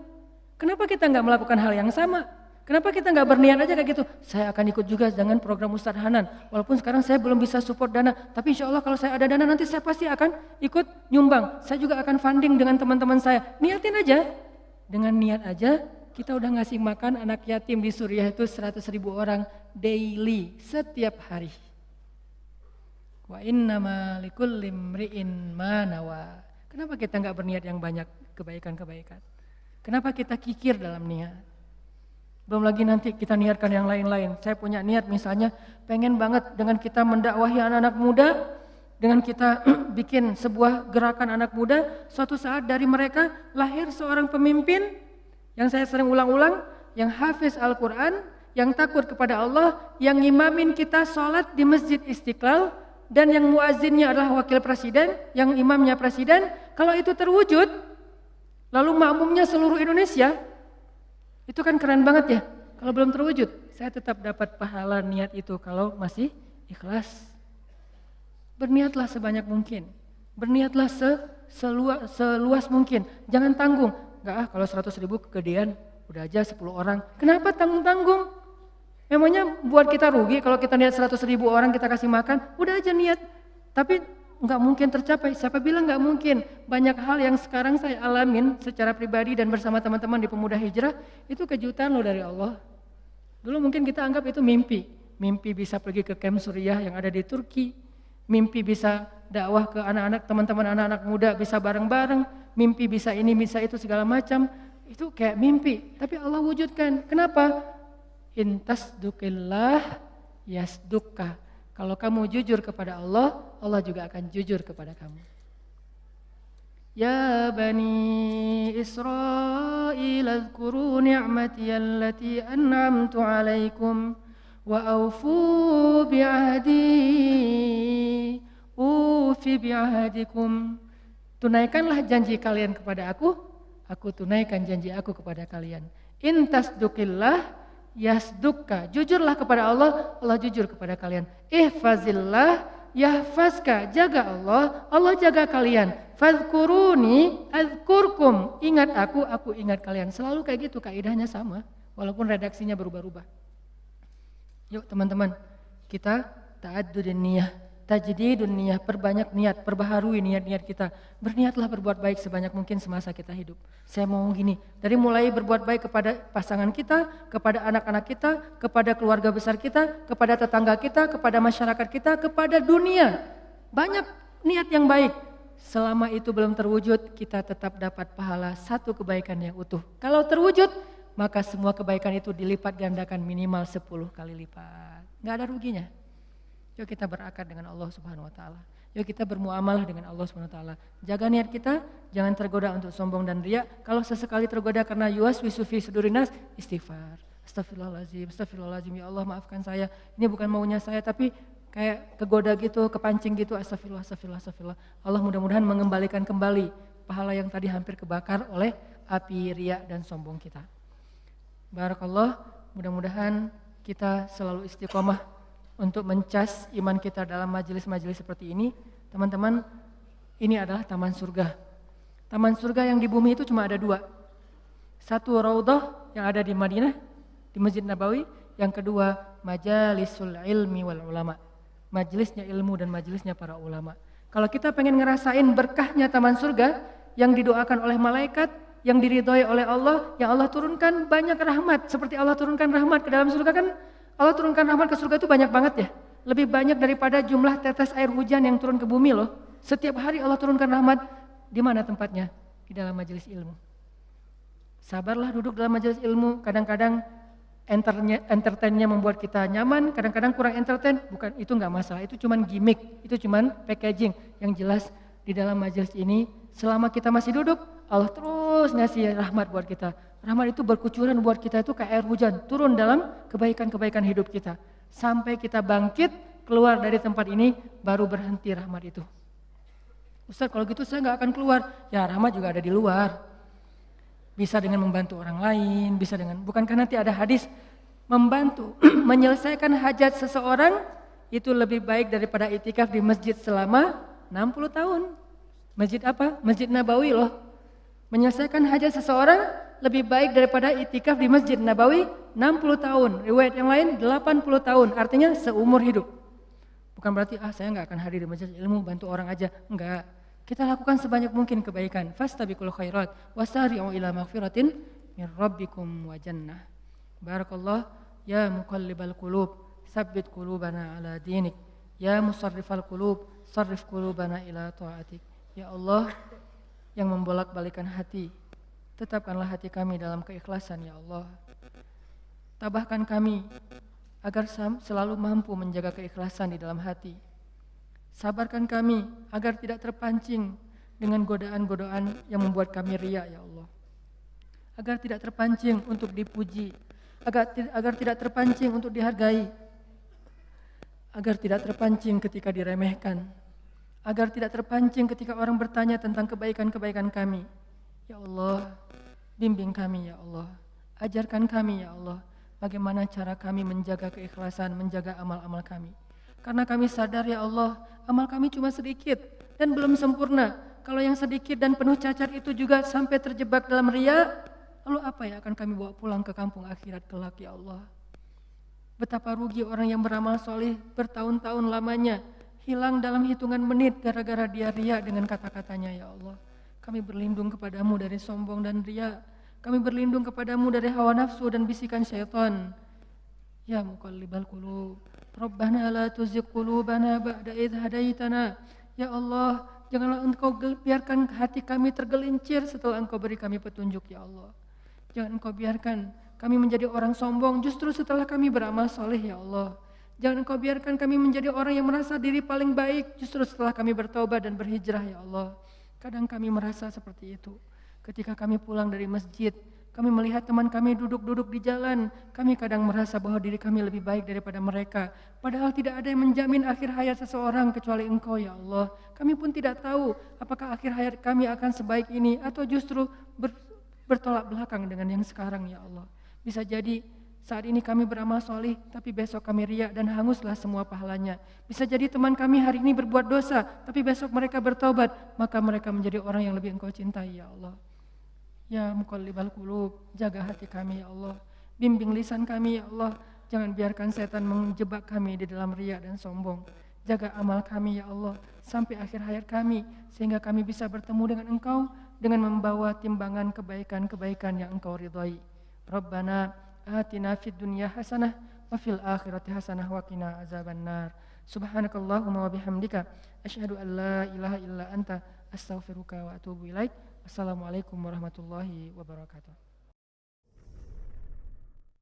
Kenapa kita nggak melakukan hal yang sama? Kenapa kita nggak berniat aja kayak gitu? Saya akan ikut juga dengan program Ustadz Hanan. Walaupun sekarang saya belum bisa support dana, tapi insya Allah kalau saya ada dana nanti saya pasti akan ikut nyumbang. Saya juga akan funding dengan teman-teman saya. Niatin aja. Dengan niat aja, kita udah ngasih makan anak yatim di Suriah itu 100.000 orang daily, setiap hari. Wa innama likulli imri'in ma nawa. Kenapa kita nggak berniat yang banyak kebaikan-kebaikan? Kenapa kita kikir dalam niat? Belum lagi nanti kita niatkan yang lain-lain. Saya punya niat misalnya pengen banget dengan kita mendakwahi anak-anak muda, dengan kita bikin sebuah gerakan anak muda, suatu saat dari mereka lahir seorang pemimpin yang saya sering ulang-ulang, yang hafiz Al-Quran, yang takut kepada Allah, yang ngimamin kita sholat di Masjid Istiqlal, dan yang muazzinnya adalah wakil presiden, yang imamnya presiden. Kalau itu terwujud, lalu makmumnya seluruh Indonesia, itu kan keren banget ya. Kalau belum terwujud, saya tetap dapat pahala niat itu kalau masih ikhlas. Berniatlah sebanyak mungkin, berniatlah seluas mungkin, jangan tanggung. Enggak kalau 100.000 kegedean, udah aja 10 orang. Kenapa tanggung-tanggung? Memangnya buat kita rugi kalau kita niat 100.000 orang kita kasih makan, udah aja niat. Tapi enggak mungkin tercapai, siapa bilang enggak mungkin? Banyak hal yang sekarang saya alamin secara pribadi dan bersama teman-teman di Pemuda Hijrah, itu kejutan loh dari Allah. Dulu mungkin kita anggap itu mimpi bisa pergi ke camp Suriah yang ada di Turki, mimpi bisa dakwah ke anak-anak, teman-teman anak-anak muda bisa bareng-bareng, mimpi bisa ini, bisa itu segala macam. Itu kayak mimpi, tapi Allah wujudkan. Kenapa? Intasdukillah yasdukka. Kalau kamu jujur kepada Allah, Allah juga akan jujur kepada kamu. Ya bani Israil azkuru ni'mati allati an'amtu alaikum wa awfu bi'ahdi ufi bi'ahdikum. Tunaikanlah janji kalian kepada aku tunaikan janji aku kepada kalian. Intasdukillah yasdukka. Jujurlah kepada Allah, Allah jujur kepada kalian. Ihfazillah yahfazka. Jaga Allah, Allah jaga kalian. Fadhkuruni adzkurkum. Ingat aku ingat kalian. Selalu kayak gitu, kaidahnya sama, walaupun redaksinya berubah-ubah. Yuk teman-teman, kita ta'addudun niyah, tajdidun niyah, perbanyak niat, perbaharui niat-niat kita. Berniatlah berbuat baik sebanyak mungkin semasa kita hidup. Saya mau gini, dari mulai berbuat baik kepada pasangan kita, kepada anak-anak kita, kepada keluarga besar kita, kepada tetangga kita, kepada masyarakat kita, kepada dunia. Banyak niat yang baik. Selama itu belum terwujud, kita tetap dapat pahala satu kebaikan yang utuh. Kalau terwujud, maka semua kebaikan itu dilipat gandakan minimal 10 kali lipat. Nggak ada ruginya. Yuk kita berakad dengan Allah Subhanahu wa taala. Yuk kita bermuamalah dengan Allah Subhanahu wa taala. Jaga niat kita, jangan tergoda untuk sombong dan riya. Kalau sesekali tergoda karena yuwaswisu fi sudurinas, istighfar. Astagfirullahalazim, ya Allah maafkan saya. Ini bukan maunya saya, tapi kayak kegoda gitu, kepancing gitu. Astagfirullah. Allah mudah-mudahan mengembalikan kembali pahala yang tadi hampir kebakar oleh api riya dan sombong kita. Barakallah, mudah-mudahan kita selalu istiqomah untuk mencas iman kita dalam majelis-majelis seperti ini. Teman-teman, ini adalah taman surga. Taman surga yang di bumi itu cuma ada 2. Satu Raudhah yang ada di Madinah, di Masjid Nabawi. Yang kedua majalisul ilmi wal ulama, majelisnya ilmu dan majelisnya para ulama. Kalau kita pengen ngerasain berkahnya taman surga yang didoakan oleh malaikat, yang diridhoi oleh Allah, yang Allah turunkan banyak rahmat. Seperti Allah turunkan rahmat ke dalam surga kan, Allah turunkan rahmat ke surga itu banyak banget ya. Lebih banyak daripada jumlah tetes air hujan yang turun ke bumi loh. Setiap hari Allah turunkan rahmat. Di mana tempatnya? Di dalam majelis ilmu. Sabarlah duduk dalam majelis ilmu. Kadang-kadang entertainnya membuat kita nyaman, kadang-kadang kurang entertain. Bukan, itu enggak masalah. Itu cuman gimmick, itu cuman packaging. Yang jelas di dalam majelis ini, selama kita masih duduk, Allah terus ngasih rahmat buat kita. Rahmat itu berkucuran buat kita itu kayak air hujan, turun dalam kebaikan-kebaikan hidup kita. Sampai kita bangkit, keluar dari tempat ini, baru berhenti rahmat itu. Ustaz, kalau gitu saya nggak akan keluar. Ya, rahmat juga ada di luar. Bisa dengan membantu orang lain, bisa dengan, bukankah nanti ada hadis, membantu, menyelesaikan hajat seseorang, itu lebih baik daripada itikaf di masjid selama 60 tahun. Masjid apa? Masjid Nabawi loh. Menyelesaikan hajat seseorang lebih baik daripada itikaf di Masjid Nabawi 60 tahun. Riwayat yang lain 80 tahun, artinya seumur hidup. Bukan berarti saya nggak akan hadir di majelis ilmu, bantu orang aja. Enggak. Kita lakukan sebanyak mungkin kebaikan. Fastabiqul khairat wasari'u ila maghfiratin min rabbikum wa jannah. Barakallah ya muqallibal qulub, tsabbit qulubana ala dinik. Ya musarrifal qulub, sarrif qulubana ila ta'atik. Ya Allah yang membolak-balikan hati, tetapkanlah hati kami dalam keikhlasan ya Allah. Tabahkan kami agar selalu mampu menjaga keikhlasan di dalam hati. Sabarkan kami agar tidak terpancing dengan godaan-godaan yang membuat kami riya ya Allah. Agar tidak terpancing untuk dipuji, agar tidak terpancing untuk dihargai, agar tidak terpancing ketika diremehkan, agar tidak terpancing ketika orang bertanya tentang kebaikan-kebaikan kami. Ya Allah, bimbing kami ya Allah, ajarkan kami ya Allah, bagaimana cara kami menjaga keikhlasan, menjaga amal-amal kami. Karena kami sadar ya Allah, amal kami cuma sedikit dan belum sempurna. Kalau yang sedikit dan penuh cacat itu juga sampai terjebak dalam riya, lalu apa yang akan kami bawa pulang ke kampung akhirat kelak ya Allah. Betapa rugi orang yang beramal soleh bertahun-tahun lamanya, hilang dalam hitungan menit gara-gara dia riya dengan kata-katanya ya Allah. Kami berlindung kepadamu dari sombong dan riya. Kami berlindung kepadamu dari hawa nafsu dan bisikan syaitan. Ya muqallibal qulub, Rabbana la tuzigh qulubana ba'da idh hadaitana. Ya Allah, janganlah Engkau biarkan hati kami tergelincir setelah Engkau beri kami petunjuk, ya Allah. Jangan Engkau biarkan kami menjadi orang sombong justru setelah kami beramal soleh, ya Allah. Jangan Engkau biarkan kami menjadi orang yang merasa diri paling baik justru setelah kami bertaubat dan berhijrah, ya Allah. Kadang kami merasa seperti itu. Ketika kami pulang dari masjid, kami melihat teman kami duduk-duduk di jalan, kami kadang merasa bahwa diri kami lebih baik daripada mereka. Padahal tidak ada yang menjamin akhir hayat seseorang kecuali Engkau, ya Allah. Kami pun tidak tahu apakah akhir hayat kami akan sebaik ini atau justru bertolak belakang dengan yang sekarang, ya Allah. Bisa jadi saat ini kami beramal soleh, tapi besok kami riak dan hanguslah semua pahalanya. Bisa jadi teman kami hari ini berbuat dosa, tapi besok mereka bertobat, maka mereka menjadi orang yang lebih Engkau cintai, ya Allah. Ya muqallibal qulub, jaga hati kami, ya Allah. Bimbing lisan kami, ya Allah. Jangan biarkan setan menjebak kami di dalam riak dan sombong. Jaga amal kami, ya Allah, sampai akhir hayat kami, sehingga kami bisa bertemu dengan Engkau dengan membawa timbangan kebaikan-kebaikan yang Engkau ridhai. Rabbana atina fid dunya hasanah wa fil akhirati hasanah wa qina azabannar. Subhanakallahumma wa bihamdika asyhadu an la ilaha illa anta astaghfiruka wa atubu ilaik. Assalamualaikum warahmatullahi wabarakatuh.